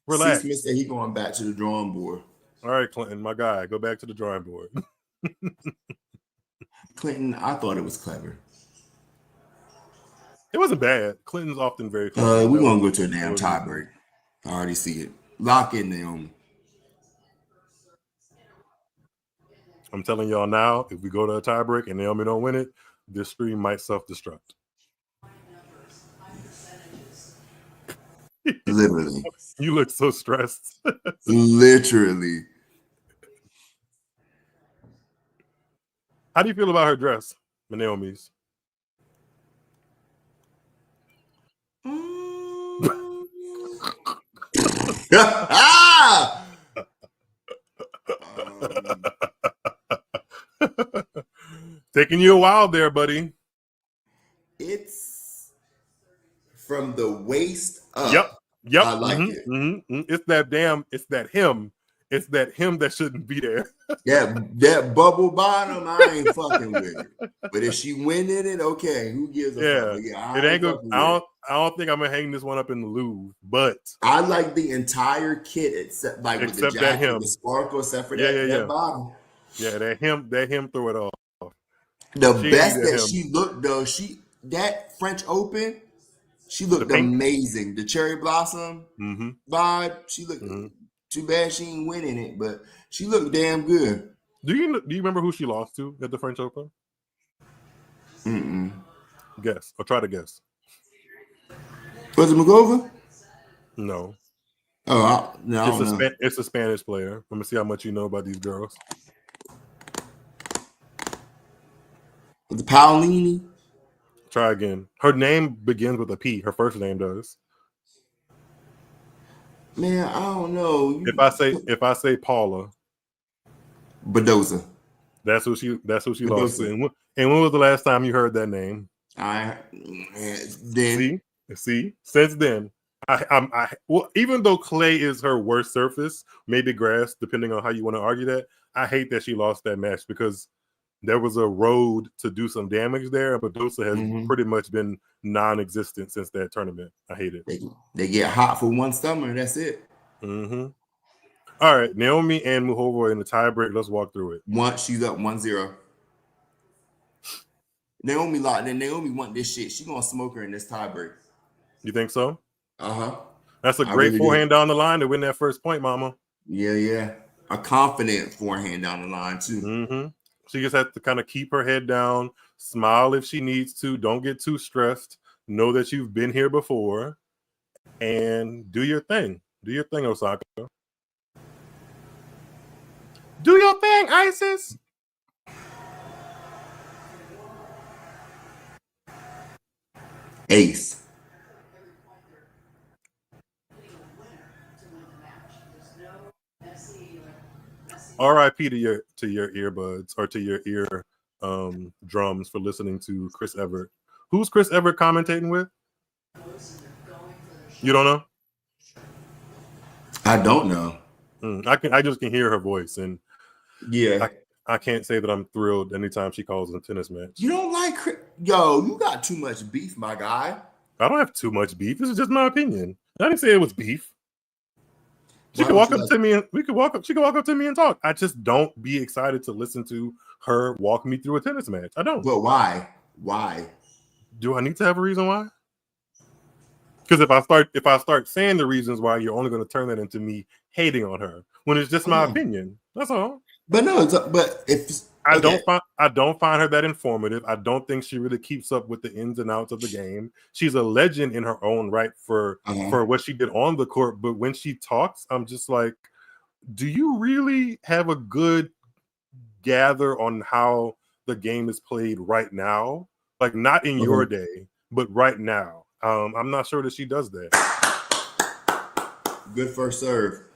relax. Smith said he going back to the drawing board. All right, Clinton, my guy, go back to the drawing board. Clinton, I thought it was clever. It wasn't bad. Clinton's often very clever. We're going to go to a damn tie break. I already see it. Lock in, Naomi. I'm telling y'all now, if we go to a tie break and Naomi don't win it, this stream might self-destruct. Literally. You look so stressed. Literally. How do you feel about her dress, Naomi's? Taking you a while there, buddy. It's from the waist up. Yep. I like it. It's that him. It's that him that shouldn't be there. That bubble bottom, I ain't fucking with it. But if she winning it, okay, who gives a fuck? But yeah, it ain't good. I don't think I'm gonna hang this one up in the Louvre, but I like the entire kit except with the jacket, the sparkle, except for that bottom. Yeah, that him throw it off. The best that she looked though, that French Open, she looked amazing. The cherry blossom vibe, she looked. Too bad she ain't winning it, but she looked damn good. Do you remember who she lost to at the French Open? Guess or try to guess. Was it Muchova? No. Oh, no. It's a Spanish player. Let me see how much you know about these girls. The Paolini. Try again. Her name begins with a P. Her first name does. Man, I don't know. If I say Paula, Badoza. That's who she lost to. And when was the last time you heard that name? See, since then, well, even though clay is her worst surface, maybe grass, depending on how you want to argue that, I hate that she lost that match because there was a road to do some damage there, and Badosa has pretty much been non-existent since that tournament. I hate it. They get hot for one summer, that's it. All right, Naomi and Muchova in the tiebreak. Let's walk through it. She's up 1-0. Naomi locked in. Naomi want this shit. She gonna smoke her in this tiebreak. You think so? Uh-huh. That's a great forehand down the line to win that first point, mama. Yeah. A confident forehand down the line, too. She just has to kind of keep her head down, smile if she needs to. Don't get too stressed. Know that you've been here before. And do your thing. Do your thing, Osaka. Do your thing, Isis. Ace. R.I.P. to your earbuds or to your ear drums for listening to Chris Evert. Who's Chris Evert commentating with? You don't know? I don't know. I just can hear her voice, and yeah, I can't say that I'm thrilled anytime she calls a tennis match. You don't like yo? You got too much beef, my guy. I don't have too much beef. This is just my opinion. I didn't say it was beef. She could walk up to me and she could walk up to me and talk. I just don't be excited to listen to her walk me through a tennis match. I don't. But why? Why? Do I need to have a reason why? Because if I start saying the reasons why, you're only going to turn that into me hating on her when it's just my opinion. That's all. But no, I don't find her that informative. I don't think she really keeps up with the ins and outs of the game. She's a legend in her own right for what she did on the court. But when she talks, I'm just like, do you really have a good gather on how the game is played right now? Like not in your day, but right now. I'm not sure that she does that. Good first serve.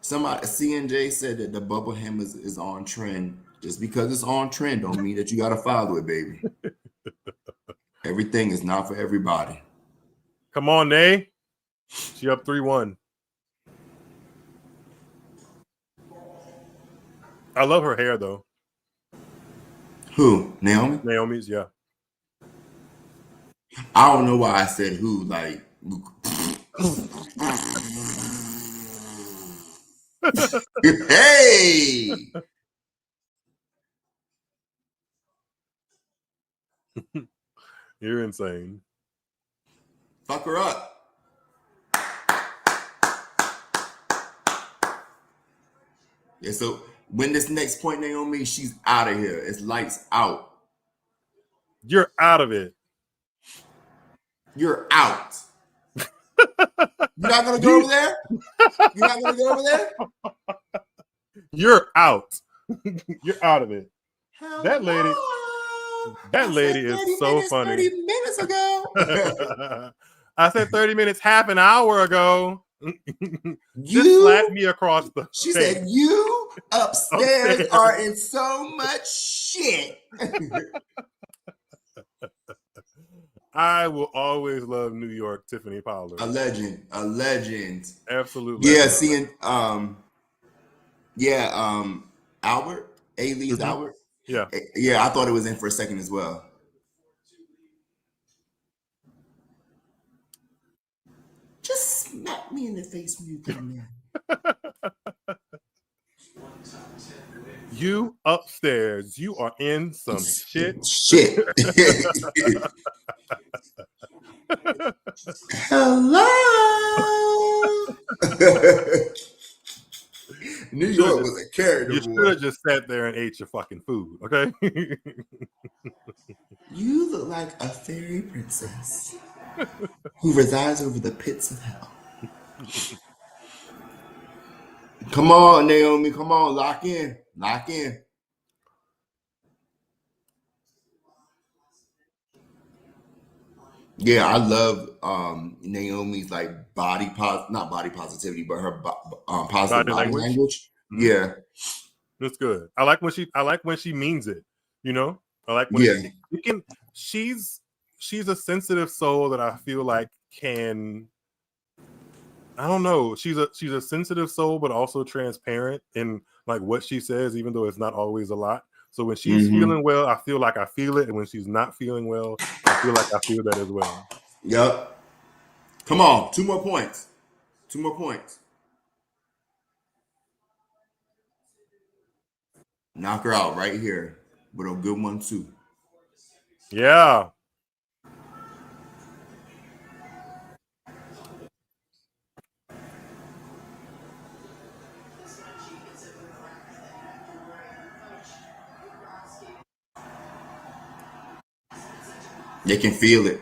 Somebody, CNJ said that the bubble hem is on trend. Just because it's on trend don't mean that you got to follow it, baby. Everything is not for everybody. Come on, Nay. She up 3-1. I love her hair, though. Who? Naomi? Naomi's, yeah. I don't know why I said who. Like, hey! You're insane. Fuck her up. Yeah, so when this next point, Naomi, she's out of here. It's lights out. You're out of it. You're out. You're not gonna go over there? You're not gonna go over there? You're out. You're out of it. Hello? That lady is so funny. 30 minutes ago. I said 30 minutes, half an hour ago. Just You slap me across the She face. said, you upstairs are in so much shit. I will always love New York Tiffany Pollard. A legend. Absolutely. Yeah, seeing Albert, A-Lee's Albert. Yeah. Yeah, I thought it was in for a second as well. Just smack me in the face when you come in. You upstairs, you are in some shit. Hello. New York was a character. You should have just sat there and ate your fucking food, okay? You look like a fairy princess who resides over the pits of hell. Come on, Naomi. Come on, lock in. Yeah, I love Naomi's like not body positivity, but her positive body language. Mm-hmm. Yeah, that's good. I like when she means it. You know, I like when she's a sensitive soul that I feel like can. I don't know. She's a sensitive soul, but also transparent in like what she says, even though it's not always a lot. So when she's feeling well, I feel like I feel it, and when she's not feeling well, I feel like I feel that as well. Yep. Come on, 2 more points. Knock her out right here with a good one too. Yeah. They can feel it.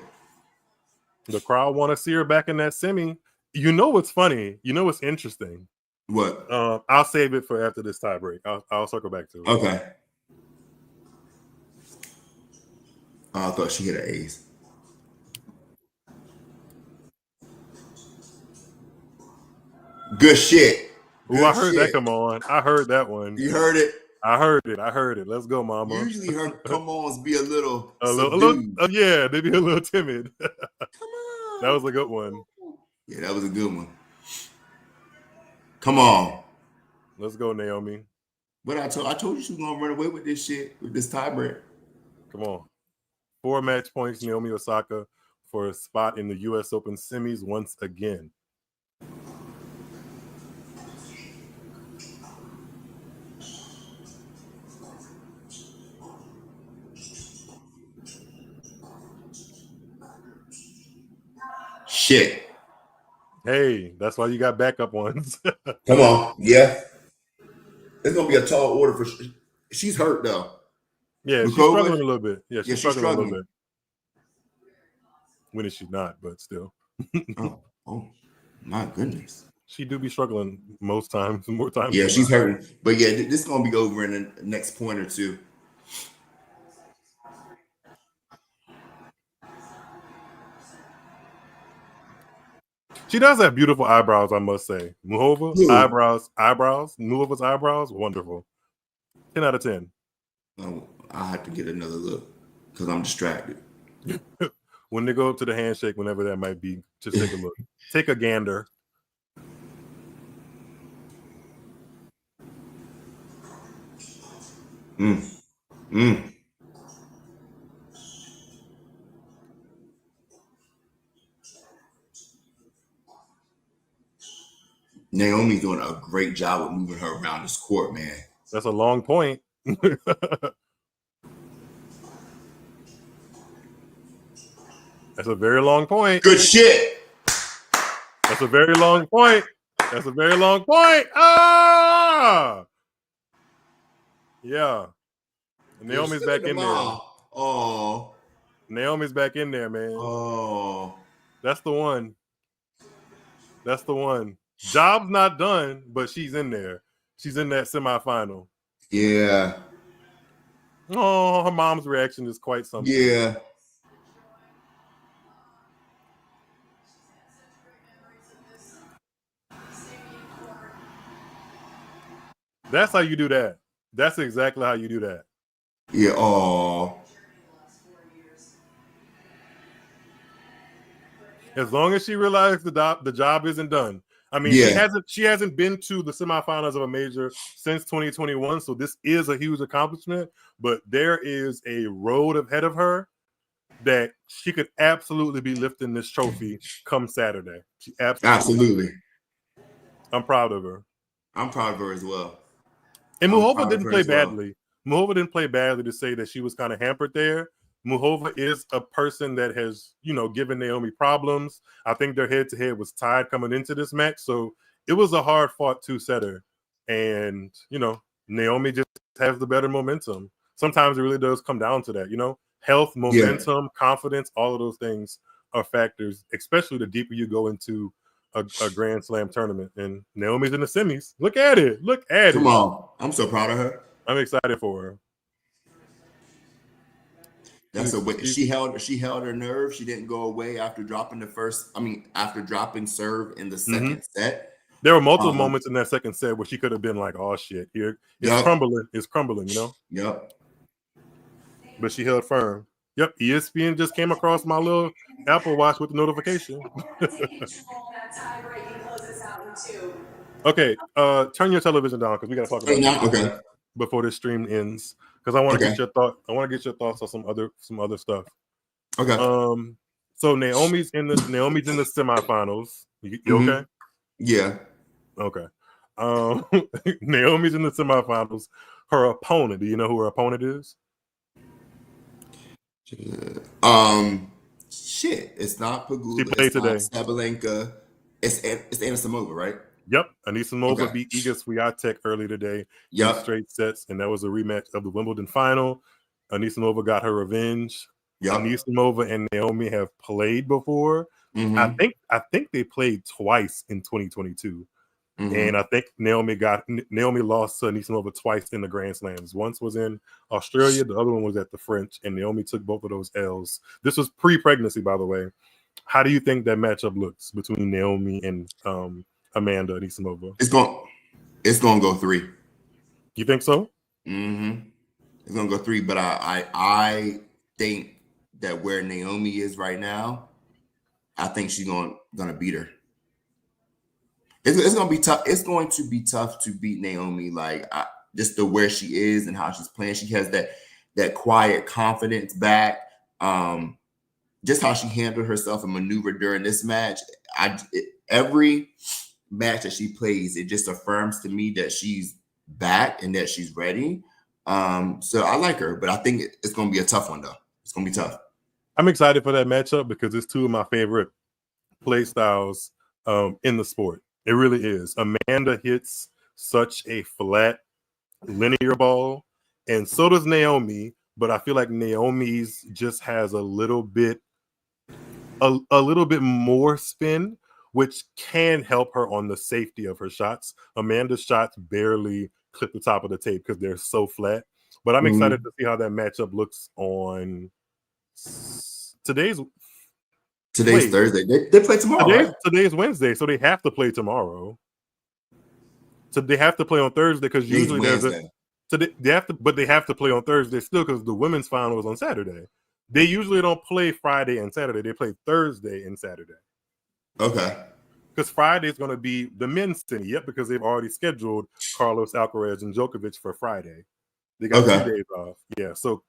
The crowd want to see her back in that semi. You know what's funny? You know what's interesting? What? I'll save it for after this tie break. I'll circle back to it. Okay. I thought she hit an ace. Good shit. Oh, I heard that come on. I heard that one. You heard it? I heard it. Let's go, mama. Usually her come-ons be a little yeah, they be a little timid. Come on. That was a good one. Yeah, that was a good one. Come on. Let's go, Naomi. But I told you she was gonna run away with this shit, with this tiebreak. Come on. 4 match points, Naomi Osaka, for a spot in the US Open semis once again. Shit. Hey, that's why you got backup ones. Come on. Yeah. It's going to be a tall order for she's hurt, though. Yeah, she's struggling a little bit. Yeah, she's struggling a little bit. When is she not, but still. oh, my goodness. She do be struggling most times, more times. Yeah, she's hurting. But yeah, this is going to be over in the next point or two. She does have beautiful eyebrows, I must say. Muchova, Muchova's eyebrows, wonderful. 10 out of 10. Oh, I have to get another look because I'm distracted. When they go up to the handshake, whenever that might be, just take a look. Take a gander. Naomi's doing a great job of moving her around this court, man. That's a long point. That's a very long point. Good shit. That's a very long point. Ah! Yeah. Naomi's back in there. Oh. Naomi's back in there, man. Oh. That's the one. That's the one. Job's not done, but she's in there. She's in that semifinal. Yeah. Oh, her mom's reaction is quite something. Yeah. That's how you do that. That's exactly how you do that. Yeah. Oh. As long as she realizes the job isn't done. I mean, Yeah. she hasn't been to the semifinals of a major since 2021, so this is a huge accomplishment. But there is a road ahead of her that she could absolutely be lifting this trophy come Saturday. She Absolutely. I'm proud of her. I'm proud of her as well. And I'm Muchova proud of didn't her play as well. badly. Muchova didn't play badly to say that she was kind of hampered there. Muchova is a person that has, given Naomi problems. I think their head-to-head was tied coming into this match. So it was a hard-fought two-setter. And, Naomi just has the better momentum. Sometimes it really does come down to that, health, momentum, confidence, all of those things are factors, especially the deeper you go into a Grand Slam tournament. And Naomi's in the semis. Look at it. Come on. I'm so proud of her. I'm excited for her. That's a way she held her nerve. She didn't go away after dropping after dropping serve in the second set. There were multiple moments in that second set where she could have been like, oh shit, here it's crumbling, Yep. But she held firm. Yep, ESPN just came across my little Apple Watch with the notification. Okay, turn your television down because we gotta talk about this before this stream ends. Because I want to get your thought. I want to get your thoughts on some other stuff. Okay. So Naomi's in the semifinals. You okay? Yeah. Okay. Naomi's in the semifinals. Her opponent. Do you know who her opponent is? Shit. It's not Pegula. She played today. Sabalenka. It's Anisimova, right? Yep. Anisimova beat Iga Swiatek early today in straight sets, and that was a rematch of the Wimbledon final. Anisimova got her revenge. Anisimova and Naomi have played before. I think they played twice in 2022. And I think Naomi lost to Anisimova twice in the Grand Slams. Once was in Australia, the other one was at the French, and Naomi took both of those L's. This was pre-pregnancy, by the way. How do you think that matchup looks between Naomi and Amanda Anisimova? It's gonna go 3. You think so? It's gonna go 3, but I think that where Naomi is right now, I think she's gonna beat her. It's gonna be tough. It's going to be tough to beat Naomi, just the where she is and how she's playing. She has that quiet confidence back. Just how she handled herself and maneuvered during this match. Every match that she plays, it just affirms to me that she's back and that she's ready. So I like her, but I think it's going to be a tough one, though. It's going to be tough. I'm excited for that matchup because it's two of my favorite play styles in the sport. It really is. Amanda hits such a flat, linear ball, and so does Naomi. But I feel like Naomi's just has a little bit more spin, which can help her on the safety of her shots. Amanda's shots barely clip the top of the tape because they're so flat. But I'm excited to see how that matchup looks on today's Thursday. They play tomorrow. Today's Wednesday, so they have to play tomorrow. So they have to play on Thursday because usually they have to play on Thursday still because the women's final is on Saturday. They usually don't play Friday and Saturday. They play Thursday and Saturday. Okay. Because Friday is going to be the men's semi. Yep, because they've already scheduled Carlos Alcaraz and Djokovic for Friday. They got 2 days off. Yeah, so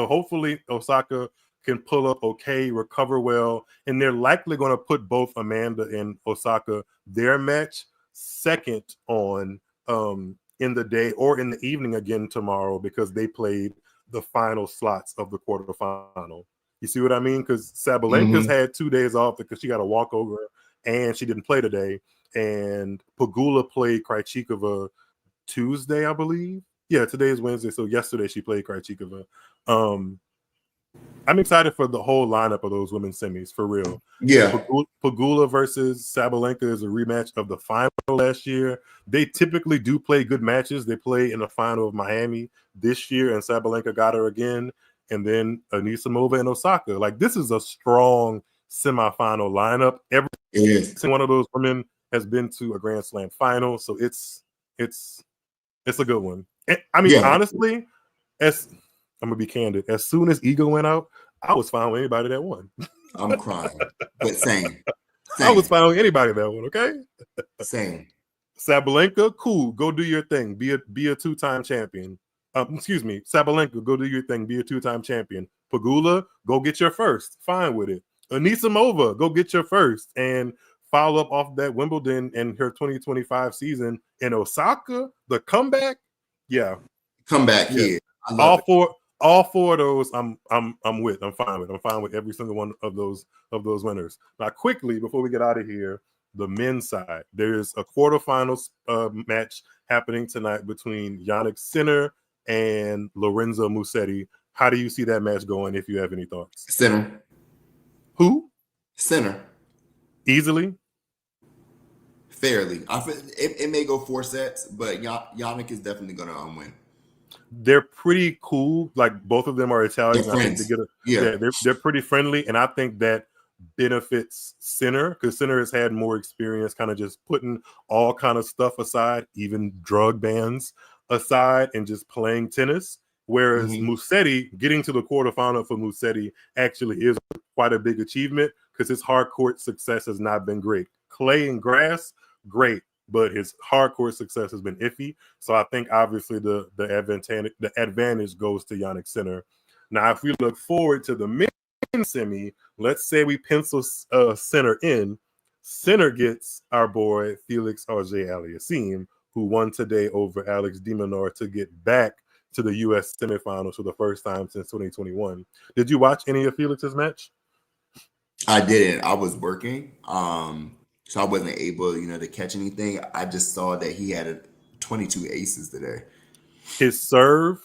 hopefully Osaka can pull up okay, recover well, and they're likely going to put both Amanda and Osaka, their match, second on in the day or in the evening again tomorrow because they played the final slots of the quarterfinal. You see what I mean? Because Sabalenka's had 2 days off because she got a walkover and she didn't play today. And Pegula played Krejcikova Tuesday, I believe. Yeah, today is Wednesday, so yesterday she played Krejcikova. I'm excited for the whole lineup of those women's semis, for real. Yeah. Pegula versus Sabalenka is a rematch of the final last year. They typically do play good matches. They play in the final of Miami this year, and Sabalenka got her again. And then Anisimova and Osaka. Like, this is a strong semifinal lineup. Every single one of those women has been to a Grand Slam final, so it's a good one. I mean, honestly, I'm gonna be candid. As soon as Ego went out, I was fine with anybody that won. I'm crying, but same. I was fine with anybody that won. Okay, same. Sabalenka, cool. Go do your thing. Be a 2-time champion. Excuse me, Sabalenka, go do your thing. Be a 2-time champion. Pegula, go get your first. Fine with it. Anisimova, go get your first and follow up off that Wimbledon and her 2025 season. And Osaka, the comeback, yeah, Comeback kid. I love all it. all four of those I'm with. I'm fine with. I'm fine with every single one of those winners. Now, quickly before we get out of here, the men's side, there's a quarterfinals match happening tonight between Yannick Sinner and Lorenzo Musetti. How do you see that match going? If you have any thoughts, Sinner. Who? Sinner. Easily. Fairly. It may go 4 sets, but Yannick is definitely going to win. They're pretty cool. Like, both of them are Italians. They're friends. I think they're pretty friendly, and I think that benefits Sinner because Sinner has had more experience kind of just putting all kind of stuff aside, even drug bans aside, and just playing tennis. Whereas Musetti, getting to the quarterfinal for Musetti actually is quite a big achievement because his hard court success has not been great. Clay and grass, great, but his hardcore success has been iffy. So I think obviously the advantage goes to Yannick Sinner. Now, if we look forward to the men's semi, let's say we pencil Sinner in. Sinner gets our boy Felix Auger-Aliassime, who won today over Alex de Minaur to get back to the U.S. semifinals for the first time since 2021. Did you watch any of Felix's match? I didn't. I was working. So I wasn't able, to catch anything. I just saw that he had 22 aces today. His serve,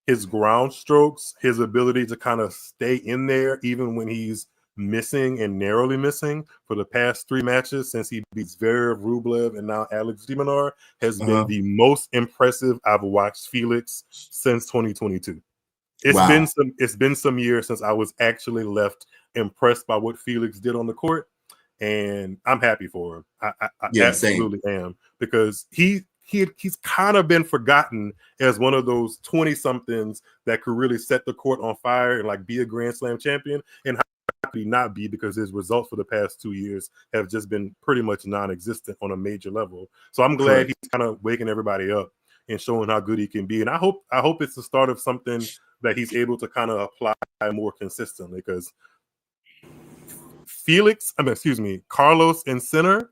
his ground strokes, his ability to kind of stay in there even when he's missing and narrowly missing for the past 3 matches since he beats Zverev, Rublev, and now Alex de Minaur has been the most impressive I've watched Felix since 2022. It's been some years since I was actually left impressed by what Felix did on the court. And I'm happy for him. I absolutely am because he's kind of been forgotten as one of those 20-somethings that could really set the court on fire and like be a Grand Slam champion. And how could he not be because his results for the past 2 years have just been pretty much non-existent on a major level. So I'm glad he's kind of waking everybody up and showing how good he can be. And I hope it's the start of something that he's able to kind of apply more consistently because Carlos and Sinner,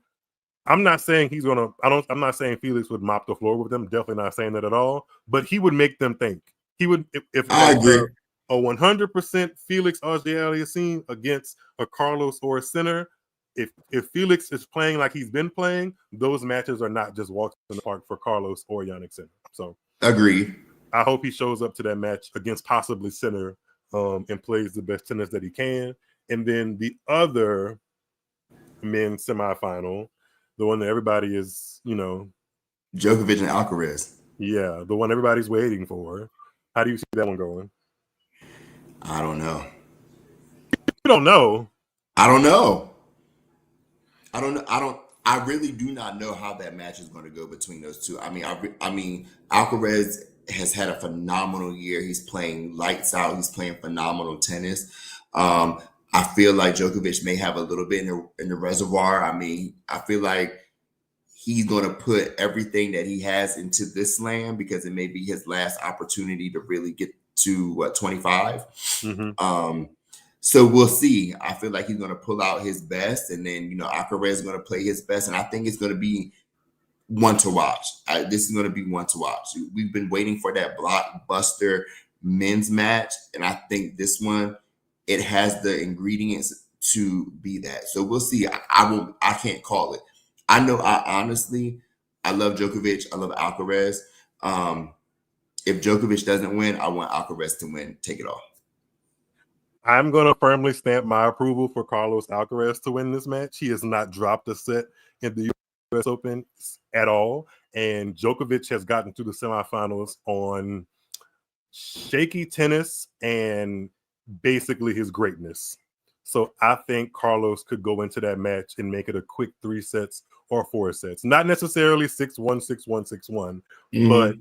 I'm not saying I'm not saying Felix would mop the floor with them. Definitely not saying that at all. But he would make them think. He would if I agree. A 100% Felix Auger-Aliassime against a Carlos or a Sinner. If Felix is playing like he's been playing, those matches are not just walks in the park for Carlos or Yannick Sinner. So agree. I hope he shows up to that match against possibly Sinner and plays the best tennis that he can. And then the other men's semifinal, the one that everybody is, Djokovic and Alcaraz. Yeah, the one everybody's waiting for. How do you see that one going? I don't know. You don't know? I don't know. I really do not know how that match is going to go between those two. I mean, Alcaraz has had a phenomenal year. He's playing lights out. He's playing phenomenal tennis. I feel like Djokovic may have a little bit in the reservoir. I mean, I feel like he's going to put everything that he has into this slam because it may be his last opportunity to really get to 25. So we'll see. I feel like he's going to pull out his best, and then Alcaraz is going to play his best, and I think it's going to be one to watch. This is going to be one to watch. We've been waiting for that blockbuster men's match, and I think this one, it has the ingredients to be that. So we'll see. I can't call it. I know. I love Djokovic. I love Alcaraz. If Djokovic doesn't win, I want Alcaraz to win. Take it off. I'm going to firmly stamp my approval for Carlos Alcaraz to win this match. He has not dropped a set in the US Open at all. And Djokovic has gotten to the semifinals on shaky tennis and basically his greatness. So I think Carlos could go into that match and make it a quick 3 sets or 4 sets. Not necessarily 6-1, 6-1, 6-1, but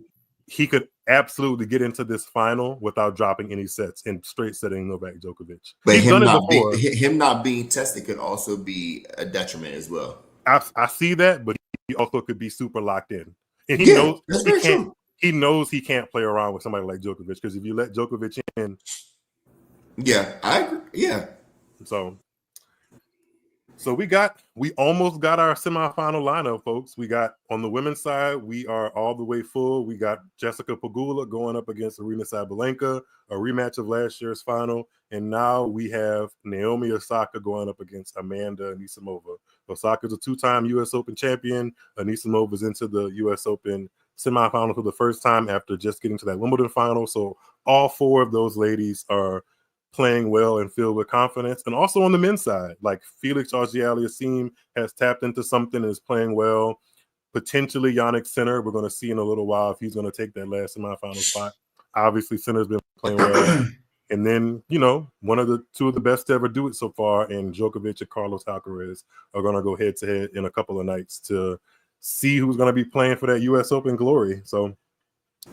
he could absolutely get into this final without dropping any sets and straight setting Novak Djokovic. But He's done it before. Him not being tested could also be a detriment as well. I see that, but he also could be super locked in. And he knows he can't. True. He knows he can't play around with somebody like Djokovic, because if you let Djokovic in, I agree. Yeah. So we almost got our semifinal lineup, folks. We got, on the women's side, we are all the way full. We got Jessica Pegula going up against Aryna Sabalenka, a rematch of last year's final. And now we have Naomi Osaka going up against Amanda Anisimova. Osaka's a 2-time US Open champion. Anisimova's into the US Open semifinal for the first time after just getting to that Wimbledon final. So all 4 of those ladies are playing well and filled with confidence. And also on the men's side, like Felix Auger-Aliassime has tapped into something and is playing well. Potentially Jannik Sinner, we're going to see in a little while if he's going to take that last semifinal spot. Obviously, Sinner's been playing well. And then, one of the 2 of the best to ever do it so far, and Djokovic and Carlos Alcaraz are going to go head-to-head in a couple of nights to see who's going to be playing for that U.S. Open glory. So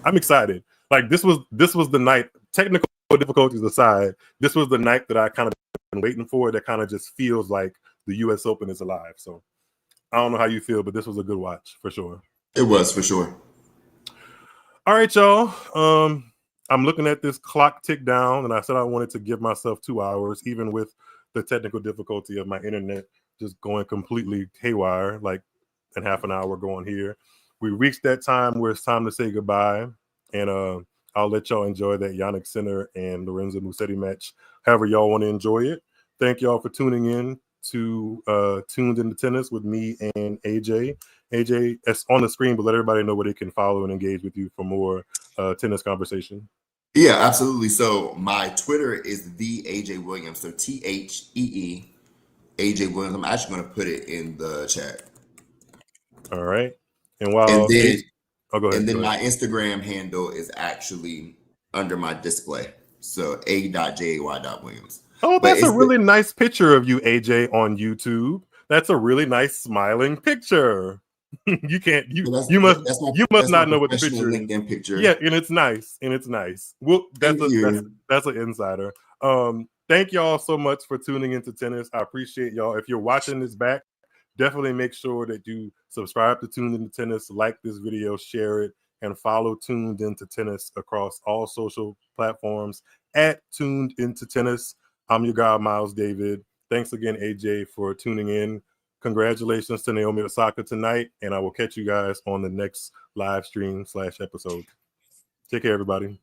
I'm excited. Like, this was the night, technical difficulties aside, this was the night that I kind of been waiting for, that kind of just feels like the US Open is alive. So I don't know how you feel, but this was a good watch for sure. It was, for sure. All right, y'all. I'm looking at this clock tick down, and I said I wanted to give myself 2 hours, even with the technical difficulty of my internet just going completely haywire, like in half an hour going here. We reached that time where it's time to say goodbye, and I'll let y'all enjoy that Jannik Sinner and Lorenzo Musetti match however y'all want to enjoy it. Thank y'all for tuning in to Tuned Into Tennis with me and AJ. AJ, it's on the screen, but let everybody know where they can follow and engage with you for more tennis conversation. Yeah, absolutely. So my Twitter is the AJ Williams. So THEE AJ Williams. I'm actually going to put it in the chat. All right. And while go ahead. And then my Instagram handle is actually under my display. So a.jay.williams. Oh, that's a really nice picture of you, AJ, on YouTube. That's a really nice smiling picture. You must not know what the picture is. LinkedIn picture. Yeah, and it's nice. Well, that's an insider. Thank y'all so much for tuning into tennis. I appreciate y'all. If you're watching this back, definitely make sure that you subscribe to Tuned Into Tennis, like this video, share it, and follow Tuned Into Tennis across all social platforms at Tuned Into Tennis. I'm your guy, Myles David. Thanks again, AJ, for tuning in. Congratulations to Naomi Osaka tonight, and I will catch you guys on the next live stream /episode. Take care, everybody.